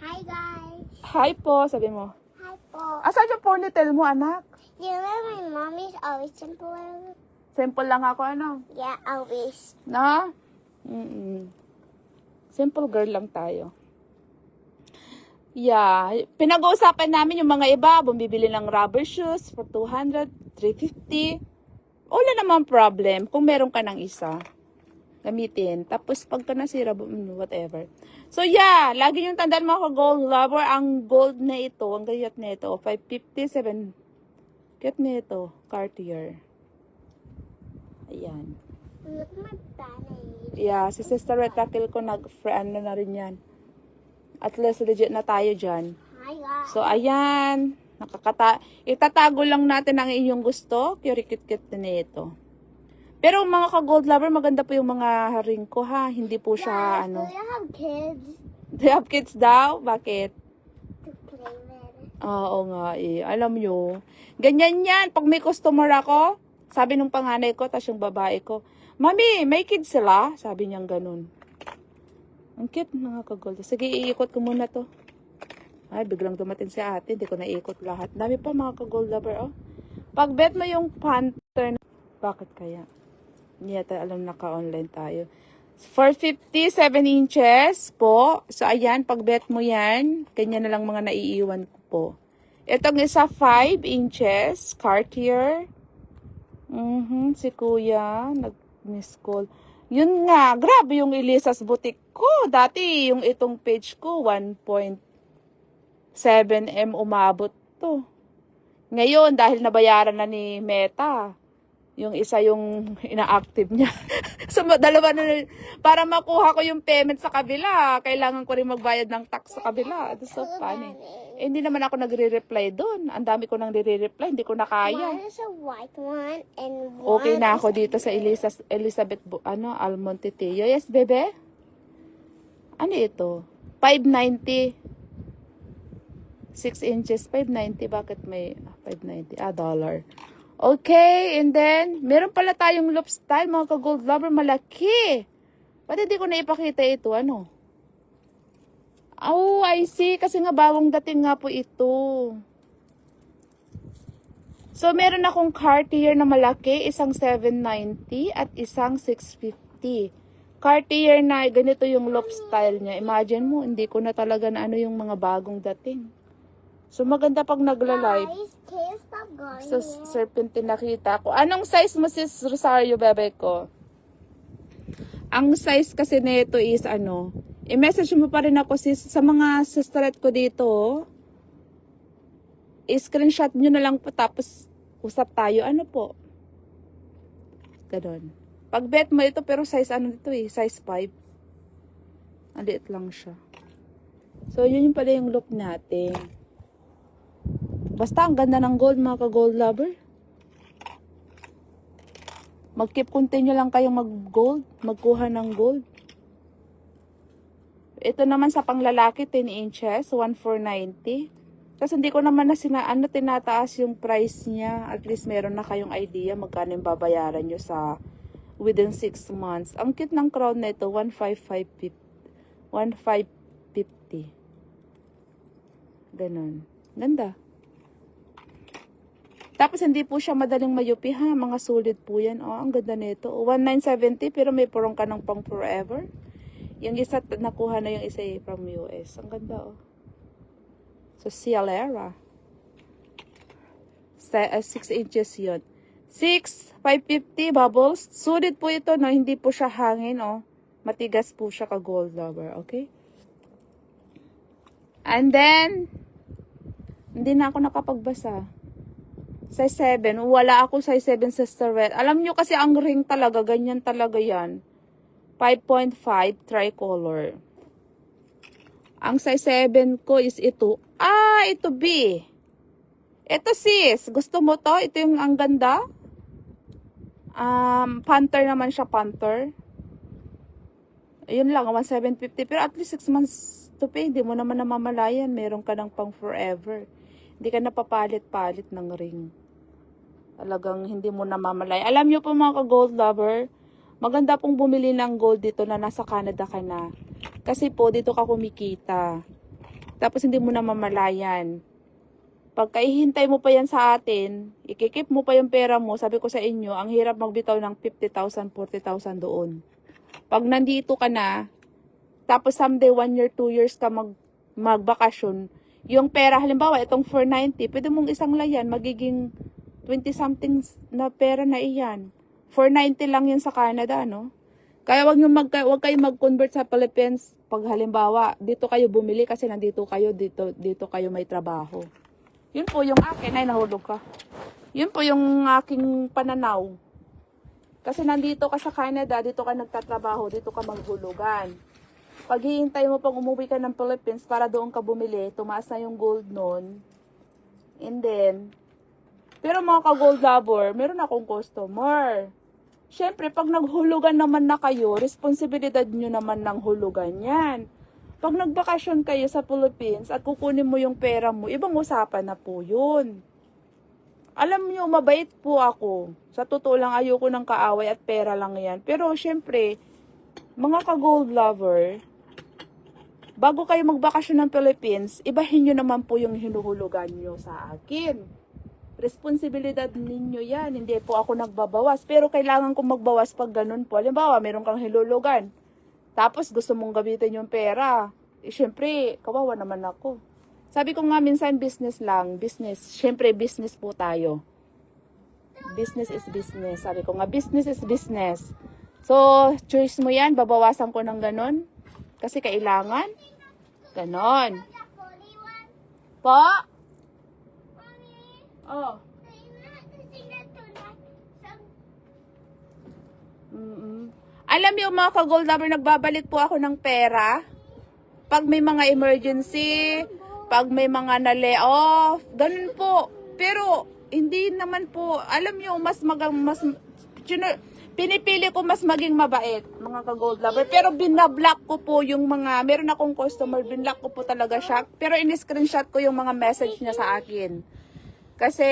Hi, guys. Hi po, sabi mo. Hi po. Asan yung ponytail mo, anak? You know my mommy's always simple. Simple lang ako, Yeah, always. Na? Simple girl lang tayo. Yeah. Pinag-uusapan namin yung mga iba, bumibili ng rubber shoes for 200, 350. Wala naman problem kung meron ka ng isa. Gamitin. Tapos pagka nasira, whatever. So yeah, lagi yung tandaan mga ka-gold lover, ang gold na ito, ang gayat na ito, 557. Get na ito, Cartier. Ayan. Look my banner. Yeah, si Sister Raquel ko nag-friend na rin yan. At least legit na tayo dyan. Hi, guys. So ayan, itatago lang natin ang inyong gusto. Cute-cute na ito. Pero mga ka-gold lover, maganda po yung mga ring ko ha. Hindi po siya Do you have kids Do you have kids daw? Bakit? to play with? Oo nga eh. Alam nyo. Ganyan yan. Pag may customer ako, sabi nung panganay ko, tas yung babae ko, Mami, may kids sila? Sabi niyang ganun. Ang cute mga ka-gold. Sige, iikot ko muna to. Ay, biglang dumating si ate. Hindi ko naiikot lahat. Dami pa mga ka-gold lover, oh. Pag bet mo yung Panther, bakit kaya? Hindi yata alam naka-online tayo. 450, 7 inches po. So, ayan, pag bet mo yan, ganyan na lang mga naiiwan ko po. Itong isa, 5 inches, Cartier. Si kuya, nag-miss call. Yun nga, grabe yung Elisa's Boutique ko. Dati, yung itong page ko, 1.7M umabot to. Ngayon, dahil nabayaran na ni Meta, yung isa yung ina-active niya. So, dalawa na, para makuha ko yung payment sa kabila, kailangan ko rin magbayad ng tax sa kabila. It's so funny. Eh, hindi naman ako nagre-reply doon. Ang dami ko nang nire-reply, hindi ko na kaya. One is a white one and one Okay na ako is dito sa Elizabeth, Almonte Teo. Yes, bebe? Ano ito? 590. 6 inches, 590. Bakit may 590? Dollar. Okay, and then, meron pala tayong loop style, mga ka-gold lover, malaki. Ba't hindi ko na ipakita ito, ano? Oh, I see. Kasi nga bagong dating nga po ito. So, meron akong Cartier na malaki, isang 790 at isang 650. Cartier na ganito yung loop style niya. Imagine mo, hindi ko na talaga na ano yung mga bagong dating. So, maganda pag nagla-live. Guys, can you stop going So, there? serpentine nakita ko. Anong size mo, sis Rosario, bebe ko? Ang size kasi nito is i-message mo pa rin ako sis, sa mga sisterette ko dito. I-screenshot nyo na lang po tapos usap tayo. Ano po? Ganon. Pag bet mo ito, pero size size 5. Maliit lang siya. So, yun yung pala yung look natin. Basta ang ganda ng gold mga ka-gold lover. Mag-keep continue lang kayong mag-gold, magkuha ng gold. Ito naman sa panglalaki, 10 inches, 1,490. Tapos hindi ko naman na tinataas yung price niya. At least meron na kayong idea magkano yung babayaran nyo sa within 6 months. Ang cute ng crown na ito, 1,550. 1,550. Ganon. Ganda. Tapos hindi po siya madaling mayupi ha. Mga sulit po yan. Oh, ang ganda nito. 1,970 pero may purong ka ng pang forever. Yung isa, nakuha na yung isa from US. Ang ganda oh. So, Cialera. 6 inches yun. 6,550 bubbles. Sulit po ito, no? Hindi po siya hangin, oh. Matigas po siya ka gold lover, okay? And then, hindi na ako nakapagbasa. Size 7. Wala ako size 7 sa Starrett. Alam nyo kasi ang ring talaga, ganyan talaga yan. 5.5 tricolor. Ang size 7 ko is ito. Ah, ito B. Ito sis. Gusto mo to? Ito yung ang ganda. Panther naman siya, panther. Ayun lang, 1,750. Pero at least 6 months to pay. Hindi mo naman namamalayan. Meron ka ng pang forever. Hindi ka napapalit-palit ng ring. Talagang hindi mo namamalayan. Alam nyo po mga ka-gold lover, maganda pong bumili ng gold dito na nasa Canada ka na. Kasi po, dito ka kumikita. Tapos hindi mo na mamalayan. Pagka ihintay mo pa yan sa atin, ikikip mo pa yung pera mo, sabi ko sa inyo, ang hirap magbitaw ng 50,000, 40,000 doon. Pag nandito ka na, tapos someday 1 year, 2 years ka magbakasyon, yung pera, halimbawa, itong 490, pwede mong isang layan, magiging 20 something na pera na iyan. 490 lang yun sa Canada, no? Kaya wag kayong mag-convert sa Philippines pag halimbawa dito kayo bumili kasi nandito kayo dito kayo may trabaho. Yun po yung akin ay nahulog ka. Yun po yung aking pananaw. Kasi nandito ka sa Canada, dito ka nagtatrabaho, dito ka maghulugan. Pag hihintay mo pang umuwi ka ng Philippines para doon ka bumili, tumaas na yung gold noon. And then, pero mga ka-gold lover, meron akong customer. Siyempre, pag naghulugan naman na kayo, responsibilidad nyo naman ng hulugan yan. Pag nagbakasyon kayo sa Philippines at kukunin mo yung pera mo, ibang usapan na po yun. Alam nyo, mabait po ako. Sa totoo lang, ayoko ng kaaway at pera lang yan. Pero siyempre, mga ka-gold lover, bago kayo magbakasyon ng Philippines, ibahin nyo naman po yung hinuhulugan nyo sa akin. Responsibilidad ninyo yan. Hindi po ako nagbabawas. Pero kailangan kong magbawas pag ganun po. Halimbawa, meron kang hilulugan. Tapos gusto mong gamitin yung pera. Siyempre, kawawa naman ako. Sabi ko nga minsan, business lang. Business. Siyempre, business po tayo. Business is business. Sabi ko nga, business is business. So, choice mo yan. Babawasan ko ng ganun. Kasi kailangan. Ganon. Po? Oh. Alam niyo mga ka-gold lover, nagbabalik po ako ng pera. Pag may mga emergency, pag may mga na-layoff, ganun po. Pero hindi naman po, alam niyo pinipili ko mas maging mabait, mga ka-gold lover. Pero binablock ko po yung mga, meron akong customer, binlock ko po talaga siya. Pero in-screenshot ko yung mga message niya sa akin. Kasi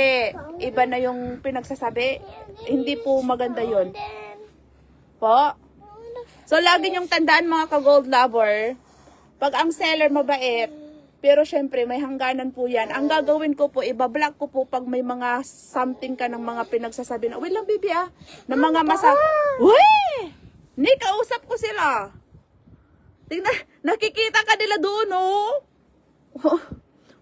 iba na yung pinagsasabi, hindi po maganda yon. Po. So lagi niyong tandaan mga ka-gold lover, pag ang seller mabait, pero syempre may hangganan po yan. Ang gagawin ko po, ibablock ko po pag may mga something ka ng mga pinagsasabi na, wait lang baby na mga Uy! Ni, kausap ko sila. Tingnan, nakikita ka nila doon, oh.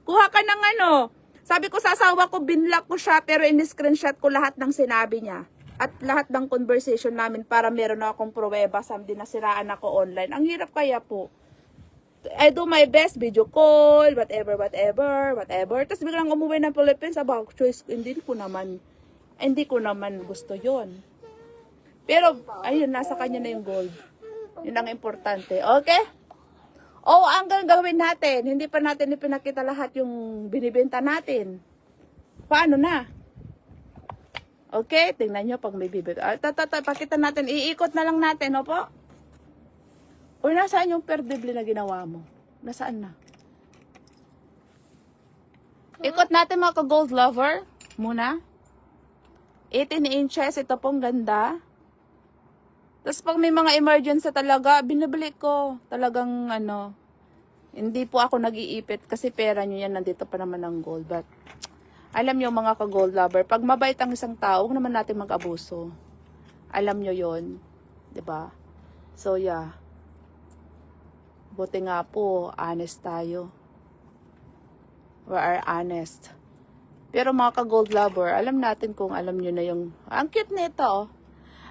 Kuha ka ng ano. Sabi ko sa asawa ko, binlock ko siya, pero in-screenshot ko lahat ng sinabi niya. At lahat ng conversation namin para meron akong pruweba, samdi nasiraan ako online. Ang hirap kaya po. I do my best, video call, whatever. Tapos biglang umuwi ng Philippines, about choice, hindi ko naman gusto yon. Pero, ayun, nasa kanya na yung gold. Yun ang importante. Okay? Ang gagawin natin, hindi pa natin ipinakita lahat yung binibenta natin. paano na? Okay, tingnan nyo pag may bibig. Pakita natin, iikot na lang natin, opo? O nasaan yung perdible na ginawa mo? Nasaan na? Ikot natin mga ka-gold lover. Muna. 18 inches, ito pong ganda. Tapos pag may mga emergency talaga, binibili ko. Talagang ano, hindi po ako nag-iipit kasi pera nyo yan, nandito pa naman ang gold. But, alam nyo mga ka-gold lover, pag mabait ang isang tao, huwag naman natin mag-abuso. Alam nyo yon, 'di ba? So yeah. Buti nga po, honest tayo. We are honest. Pero mga ka-gold lover, alam natin kung alam nyo na yung, ang cute nito, oh.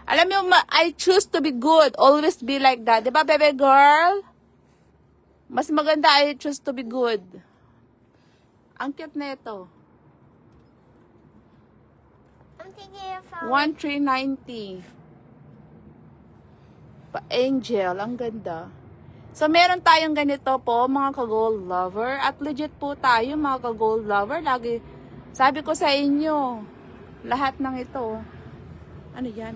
Alam nyo, I choose to be good. Always be like that. Diba, baby girl? Mas maganda, I choose to be good. Ang cute nito. I'm thinking of 1390. Angel, ang ganda. So, meron tayong ganito po, mga ka-gold lover. At legit po tayo, mga ka-gold lover. Lagi, sabi ko sa inyo, lahat ng ito. Ano yan?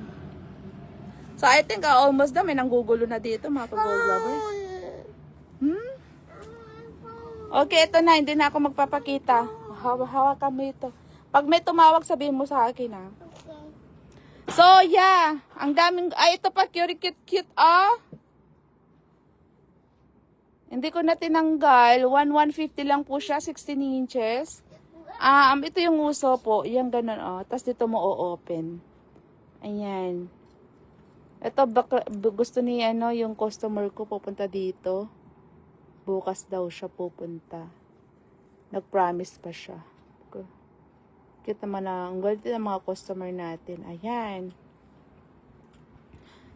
So, I think almost na may nanggugulo na dito, mga ka-gold lover. Okay, ito na. Hindi na ako magpapakita. Hawakan mo ito. Pag may tumawag, sabihin mo sa akin, ha? Okay. So, yeah. Ang daming, ay, ito pa, cute, ah. Hindi ko na tinanggal. 150 lang po siya, 16 inches. Ito yung uso po. Yan, ganun, oh. Tapos dito mo o-open. Ayan. Ito, gusto ni, yung customer ko pupunta dito. Bukas daw siya pupunta. Nag-promise pa siya. Cute naman ang gold ng mga customer natin. Ayan.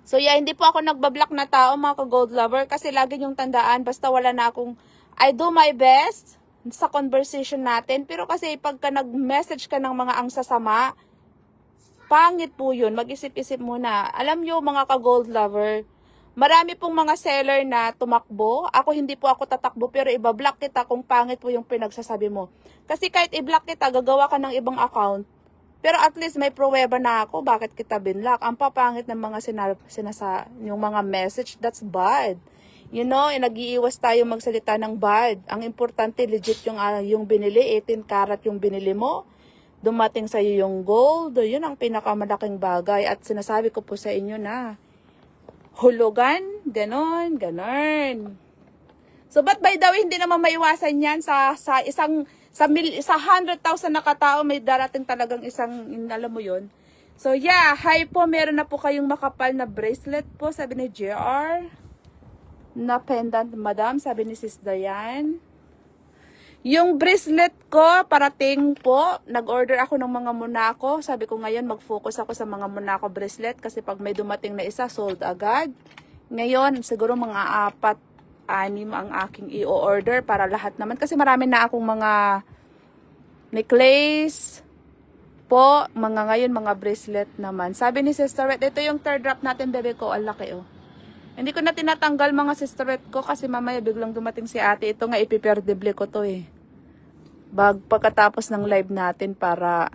So, yeah, hindi po ako nagbablock na tao, mga ka-gold lover, kasi lagi yung tandaan, basta wala na akong, I do my best sa conversation natin, pero kasi pagka nag-message ka ng mga ang sasama, pangit po yun, mag-isip-isip muna. Alam nyo, mga ka-gold lover, marami pong mga seller na tumakbo, ako hindi po ako tatakbo, pero ibablock kita kung pangit po yung pinagsasabi mo. Kasi kahit i-block kita, gagawa ka ng ibang account, pero at least may pruweba na ako bakit kita binlock. Ang papangit ng mga yung mga message, that's bad. You know, nag-iiwas tayo magsalita ng bad. Ang importante, legit yung binili, 18 karat yung binili mo. Dumating sa iyo yung gold, yun ang pinakamalaking bagay. At sinasabi ko po sa inyo na, hulugan, ganon. So, but by the way, hindi naman maiwasan yan sa 100,000 na katao, may darating talagang isang, alam mo yun. So, yeah, hi po, meron na po kayong makapal na bracelet po, sabi ni JR. Na pendant, madam, sabi ni Sis Dayan. Yung bracelet ko, parating po, nag-order ako ng mga Monaco. Sabi ko ngayon, mag-focus ako sa mga Monaco bracelet kasi pag may dumating na isa, sold agad. Ngayon, siguro mga 4-6 ang aking i-order para lahat naman. Kasi marami na akong mga necklace po, ngayon, mga bracelet naman. Sabi ni Sister Red, ito yung third drop natin, bebe ko. Ang laki, oh. Hindi ko na tinatanggal mga Sister Red ko kasi mamaya biglang dumating si ate. Ito nga, ipiperdible ko to, eh. Pagkatapos ng live natin para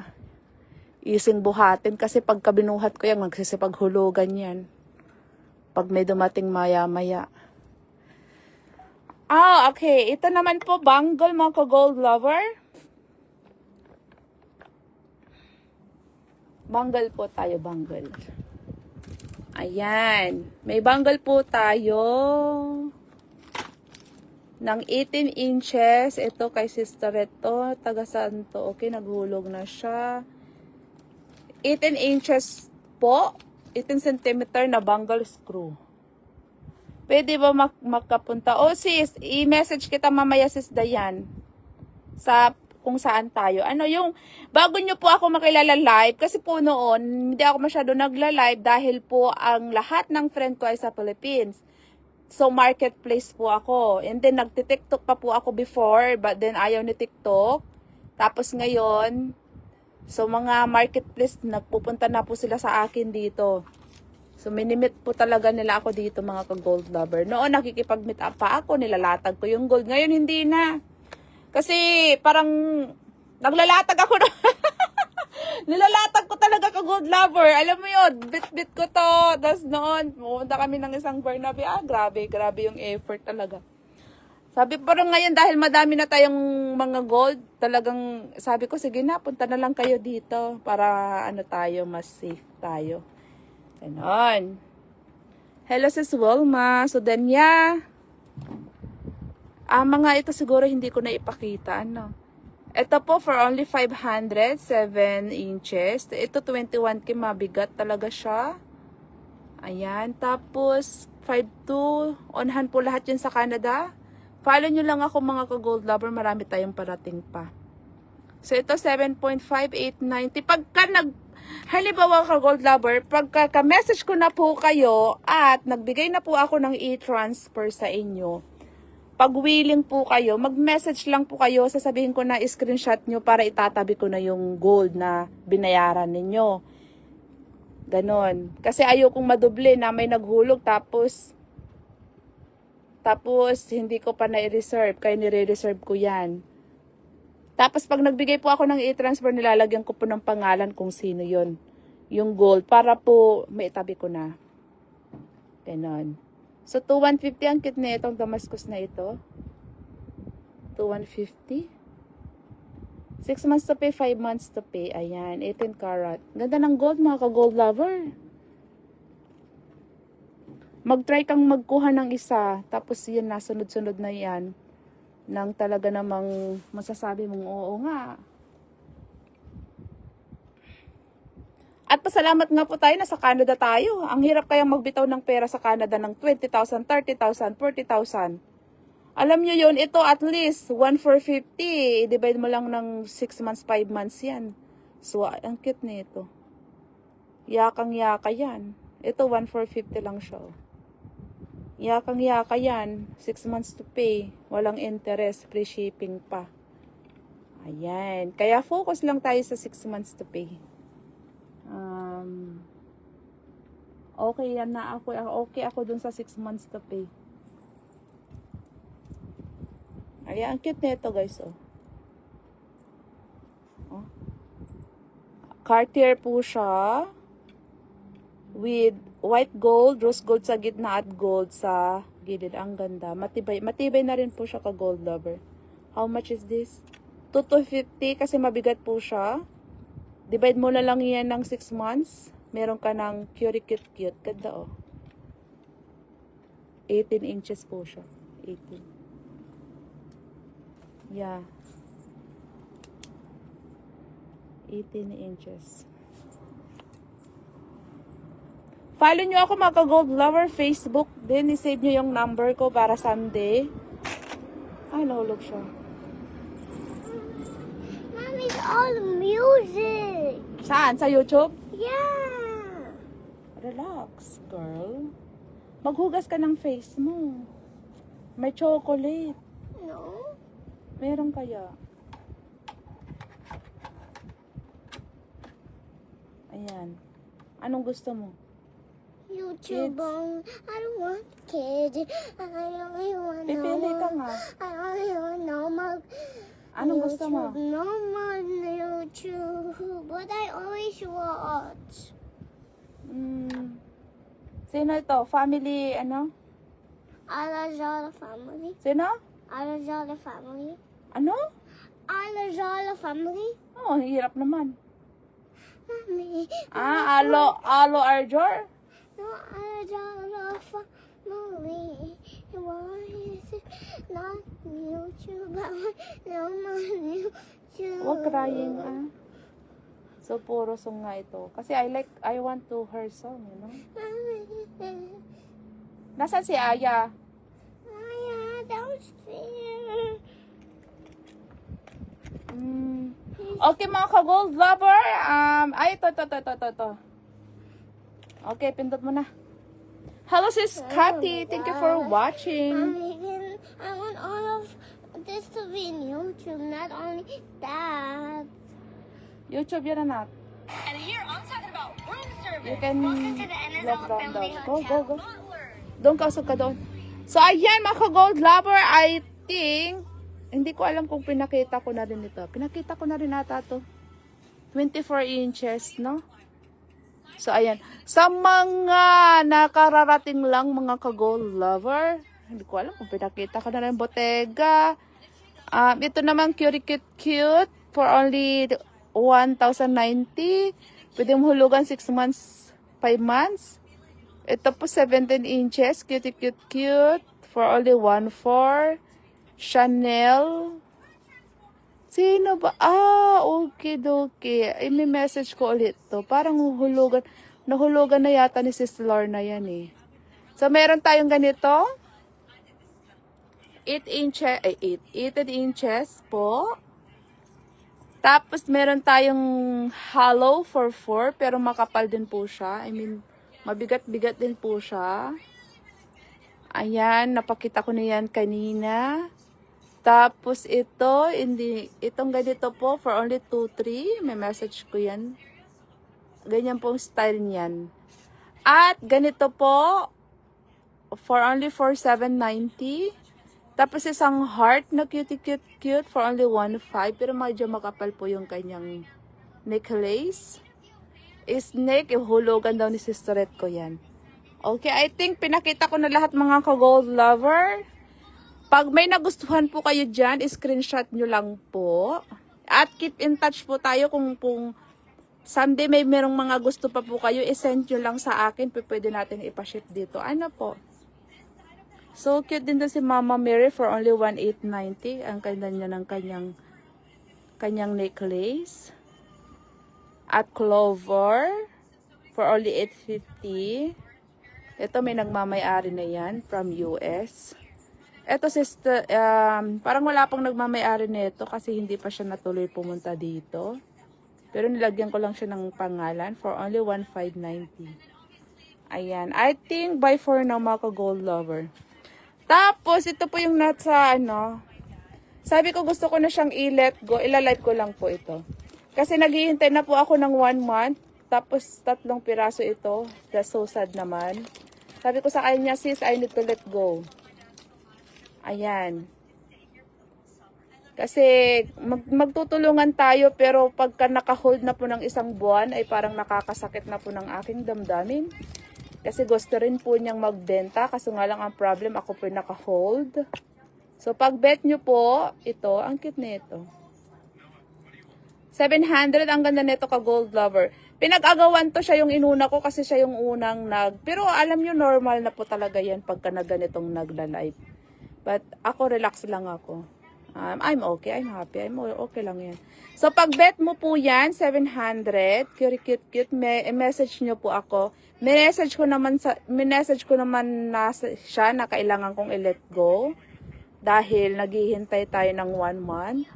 ising buhatin. Kasi pagka binuhat ko yan, magsisipaghulugan yan. Pag may dumating maya-maya. Okay. Ito naman po, bangle, mga ka-gold lover. Bangle po tayo, bangle. Ayan. May bangle po tayo ng 18 inches. Ito kay Sister Reto. Taga saan to? Okay, naghulog na siya. 18 inches po. 18 cm na bangle screw. Pwede ba makapunta? Oh sis, i-message kita mamaya Sis Dayan. Sa kung saan tayo. Bago nyo po ako makilala live, kasi po noon, hindi ako masyado nagla-live dahil po ang lahat ng friend ko ay sa Philippines. So, marketplace po ako. And then, nagti-TikTok pa po ako before, but then ayaw ni TikTok. Tapos ngayon, so mga marketplace, nagpupunta na po sila sa akin dito. So, minimit po talaga nila ako dito, mga ka-gold lover. Noon, nakikipag-meet up pa ako, nilalatag ko yung gold. Ngayon, hindi na. Kasi, parang, naglalatag ako na. Nilalatag ko talaga ka gold lover. Alam mo yun, bit-bit ko to. Tapos noon, pumunta kami ng isang Barnaby. Grabe yung effort talaga. Sabi pero ngayon dahil madami na tayong mga gold, talagang sabi ko sige na, punta na lang kayo dito para ano tayo, mas safe tayo. Ganon. Hello sis Wilma. So then mga ito siguro hindi ko na ipakita. Ano? Ito po for only 500, 7 inches. Ito 21K, mabigat talaga siya. Ayan. Tapos 5'2", on hand po lahat yun sa Canada. Follow nyo lang ako mga ka-gold lover. Marami tayong parating pa. So, ito 7.5890. Pagka halimbawa ka-gold lover, pagka message ko na po kayo at nagbigay na po ako ng e-transfer sa inyo, pag willing po kayo, mag-message lang po kayo. Sasabihin ko na screenshot nyo para itatabi ko na yung gold na binayaran ninyo. Ganon. Kasi ayokong madoble na may naghulog tapos hindi ko pa na-reserve, kaya nire-reserve ko yan. Tapos pag nagbigay po ako ng e-transfer, nilalagyan ko po ng pangalan kung sino yon, yung gold, para po maitabi ko na. Ganon. So, 2,150 ang kit na itong Damascus na ito. 2,150. 6 months to pay, 5 months to pay. Ayan, 18 karat. Ganda ng gold, mga ka-gold lover. Mag-try kang magkuha ng isa, tapos yun, nasunod-sunod na yan, nang talaga namang masasabi mong oo nga. At pasalamat nga po tayo, nasa Canada tayo. Ang hirap kayang magbitaw ng pera sa Canada ng 20,000, 30,000, 40,000. Alam nyo yun, ito at least 1,450. I-divide mo lang ng 6 months, 5 months yan. So, ang cute nito. Yakang-yaka yan. Ito, 1,450 lang siya. Yakang-yaka yan. 6 months to pay. Walang interest. Free shipping pa. Ayan. Kaya focus lang tayo sa 6 months to pay. Okay yan na ako. Okay ako dun sa 6 months to pay. Ayan. Ang cute nito guys. Cartier po siya. With white gold, rose gold sa gitna at gold sa gilid. Ang ganda. Matibay na rin po siya ka gold lover. How much is this? 2,250 kasi mabigat po siya. Divide mo na lang yan ng 6 months. Meron ka ng cute. Ganda 18 inches po siya. 18. Yeah. 18 inches. Follow nyo ako mga ka-gold lover Facebook. Then, i-save nyo yung number ko para someday. Ay, nahulog siya. Mommy's all music. Saan? Sa YouTube? Yeah. Relax, girl. Maghugas ka ng face mo. May chocolate. No. Meron kaya? Ayan. Anong gusto mo? YouTube. Kids. I don't want kids. I only want Pipili ka normal. nga. I only want normal. Anong gusto mo? Normal YouTube. But I always watch. Sino ito? Family, ano? Alajala family. Sino? Alajala family. Ano? Alajala family. Oh, hirap naman. Mommy. Alo Arjor? No, Alajala family. Why is it not YouTube? I want normal YouTube. Huwag crying, ah. So, puro song nga ito. Kasi I want to her song, you know? Nasaan si Aya? Aya, downstairs. Okay, mga ka-gold lover. Ito. Okay, pindot mo na. Hello, sis Cathy. Thank you for watching. I want all of this to be in YouTube, not only that. YouTube yan, anak. And here I'm talking about room service. You can Welcome to the NSL look down Family down. Go. Butler. Doon ka, usog ka doon. So, ayan, mga ka-gold lover. I think, hindi ko alam kung pinakita ko na rin ito. Pinakita ko na rin ata to. 24 inches, no? So, ayan. Sa mga nakararating lang, mga ka-gold lover, hindi ko alam kung pinakita ko na ng Bottega. Ito naman, Cute Cute for only 1,090. Pwede mo hulugan 6 months, 5 months. Ito po 17 inches, Cute for only 1,400. Chanel. Sino ba? Okay. Ay, may message ko ulit to. Parang nahulugan na yata ni Sis Lorna yan eh. So, meron tayong ganito. 18 inches po. Tapos, meron tayong hollow for 4, pero makapal din po siya. I mean, mabigat-bigat din po siya. Ayan, napakita ko na yan kanina. Tapos itong ganito po, for only 2,300. May message ko yan. Ganyan pong style niyan. At ganito po, for only 4,790. Tapos isang heart na cute for only 1,500. Pero medyo makapal po yung kanyang necklace. Snake, ihulugan daw ni Sisterette ko yan. Okay, I think pinakita ko na lahat mga ka-gold lover. Pag may nagustuhan po kayo dyan, screenshot nyo lang po. At keep in touch po tayo kung someday may merong mga gusto pa po kayo, isend nyo lang sa akin. Pwede natin ipaship dito. Ano po? So cute din si Mama Mary for only 1,890. Ang kanya niya ng kanyang necklace. At Clover for only 850. Ito may nagmamay-ari na yan from US. Ito sister, parang wala pang nagmamay-ari nito kasi hindi pa siya natuloy pumunta dito. Pero nilagyan ko lang siya ng pangalan for only 1,590. Ayan. I think by for now mga ka-gold lover. Tapos ito po yung nasa sabi ko gusto ko na siyang i-let go. Ilalive ko lang po ito. Kasi naghihintay na po ako ng 1 month. Tapos 3 piraso ito. That's so sad naman. Sabi ko sa kanya, sis, I need to let go. Ayan. Kasi magtutulungan tayo pero pagka naka-hold na po ng 1 buwan ay parang nakakasakit na po ng aking damdamin. Kasi gusto rin po niyang magbenta kaso nga lang ang problem ako po naka-hold. So pag bet nyo po, ito, ang cute nito. 700 ang ganda nito ka-gold lover. Pinag-agawan to siya yung inuna ko kasi siya yung unang pero alam nyo normal na po talaga yan pagka na ganitong nagla-live. But ako, relax lang ako. I'm okay. I'm happy. I'm okay lang yan. So, pag bet mo po yan, 700. Cute. Message nyo po ako. Minessage ko naman na siya na kailangan kong i-let go. Dahil naghihintay tayo ng 1 month.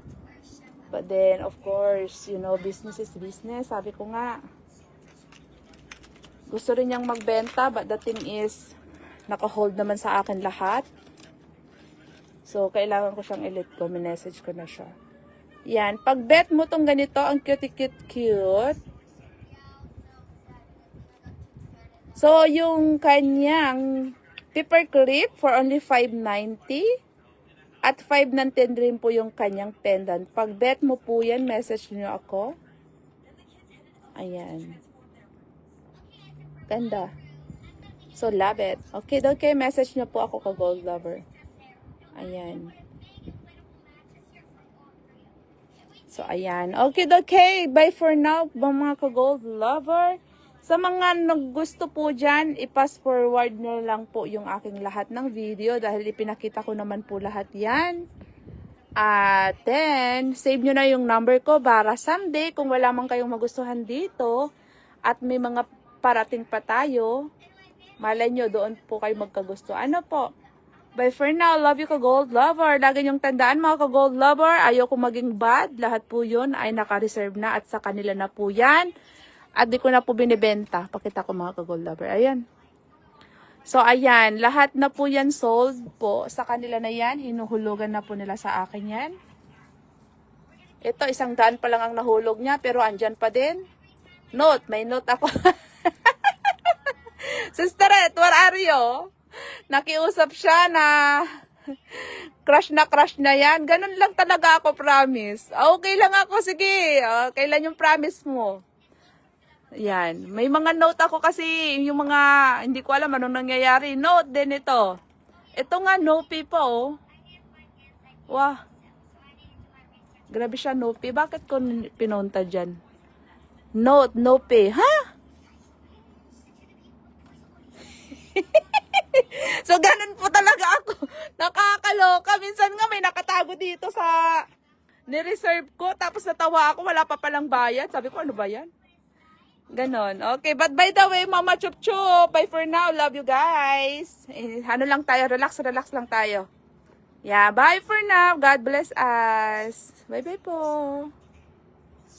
But then, of course, business is business. Sabi ko nga. Gusto rin niyang magbenta. But the thing is, naka-hold naman sa akin lahat. So, kailangan ko siyang i-let go. Minessage ko na siya. Yan. Pag bet mo tong ganito, ang cute. So, yung kanyang paper clip for only 590. At 510 rin po yung kanyang pendant. Pag bet mo po yan, message nyo ako. Ayan. Ganda. So, love it. Okay, message nyo po ako ka-gold lover. Ayan. So, ayan. Okay. Bye for now, mga ka-gold lover. Sa mga gusto po dyan, i-pass forward nyo lang po yung aking lahat ng video dahil ipinakita ko naman po lahat yan. At then, save nyo na yung number ko para someday, kung wala man kayong magustuhan dito at may mga parating pa tayo, malay nyo, doon po kayo magkagusto. Ano po? Bye for now. Love you ka-gold lover. Lagi niyong tandaan mga ka-gold lover. Ayoko maging bad. Lahat po yun ay naka-reserve na at sa kanila na po yan. At di ko na po binibenta. Pakita ko mga ka-gold lover. Ayan. So ayan. Lahat na po yan sold po. Sa kanila na yan. Hinuhulugan na po nila sa akin yan. Ito 100 pa lang ang nahulog niya. Pero andyan pa din. Note. May note ako. Sisterette, where are you? Nakiusap siya na crush na yan. Ganun lang talaga ako, promise. Okay lang ako, sige. Kailan yung promise mo? Yan. May mga note ako kasi, yung mga, hindi ko alam anong nangyayari. Note din ito. Ito nga, Nopi po, oh. Wah. Grabe siya, Nopi. Bakit ko pinunta dyan? Note, Nopi. Ha? So, ganun po talaga ako. Nakakaloka. Minsan nga may nakatago dito sa nireserve ko. Tapos natawa ako, wala pa palang bayad. Sabi ko, ano ba yan? Ganon. Okay, but by the way, Mama Chup Chup, bye for now. Love you guys. Ano lang tayo, relax lang tayo. Yeah, bye for now. God bless us. Bye-bye po.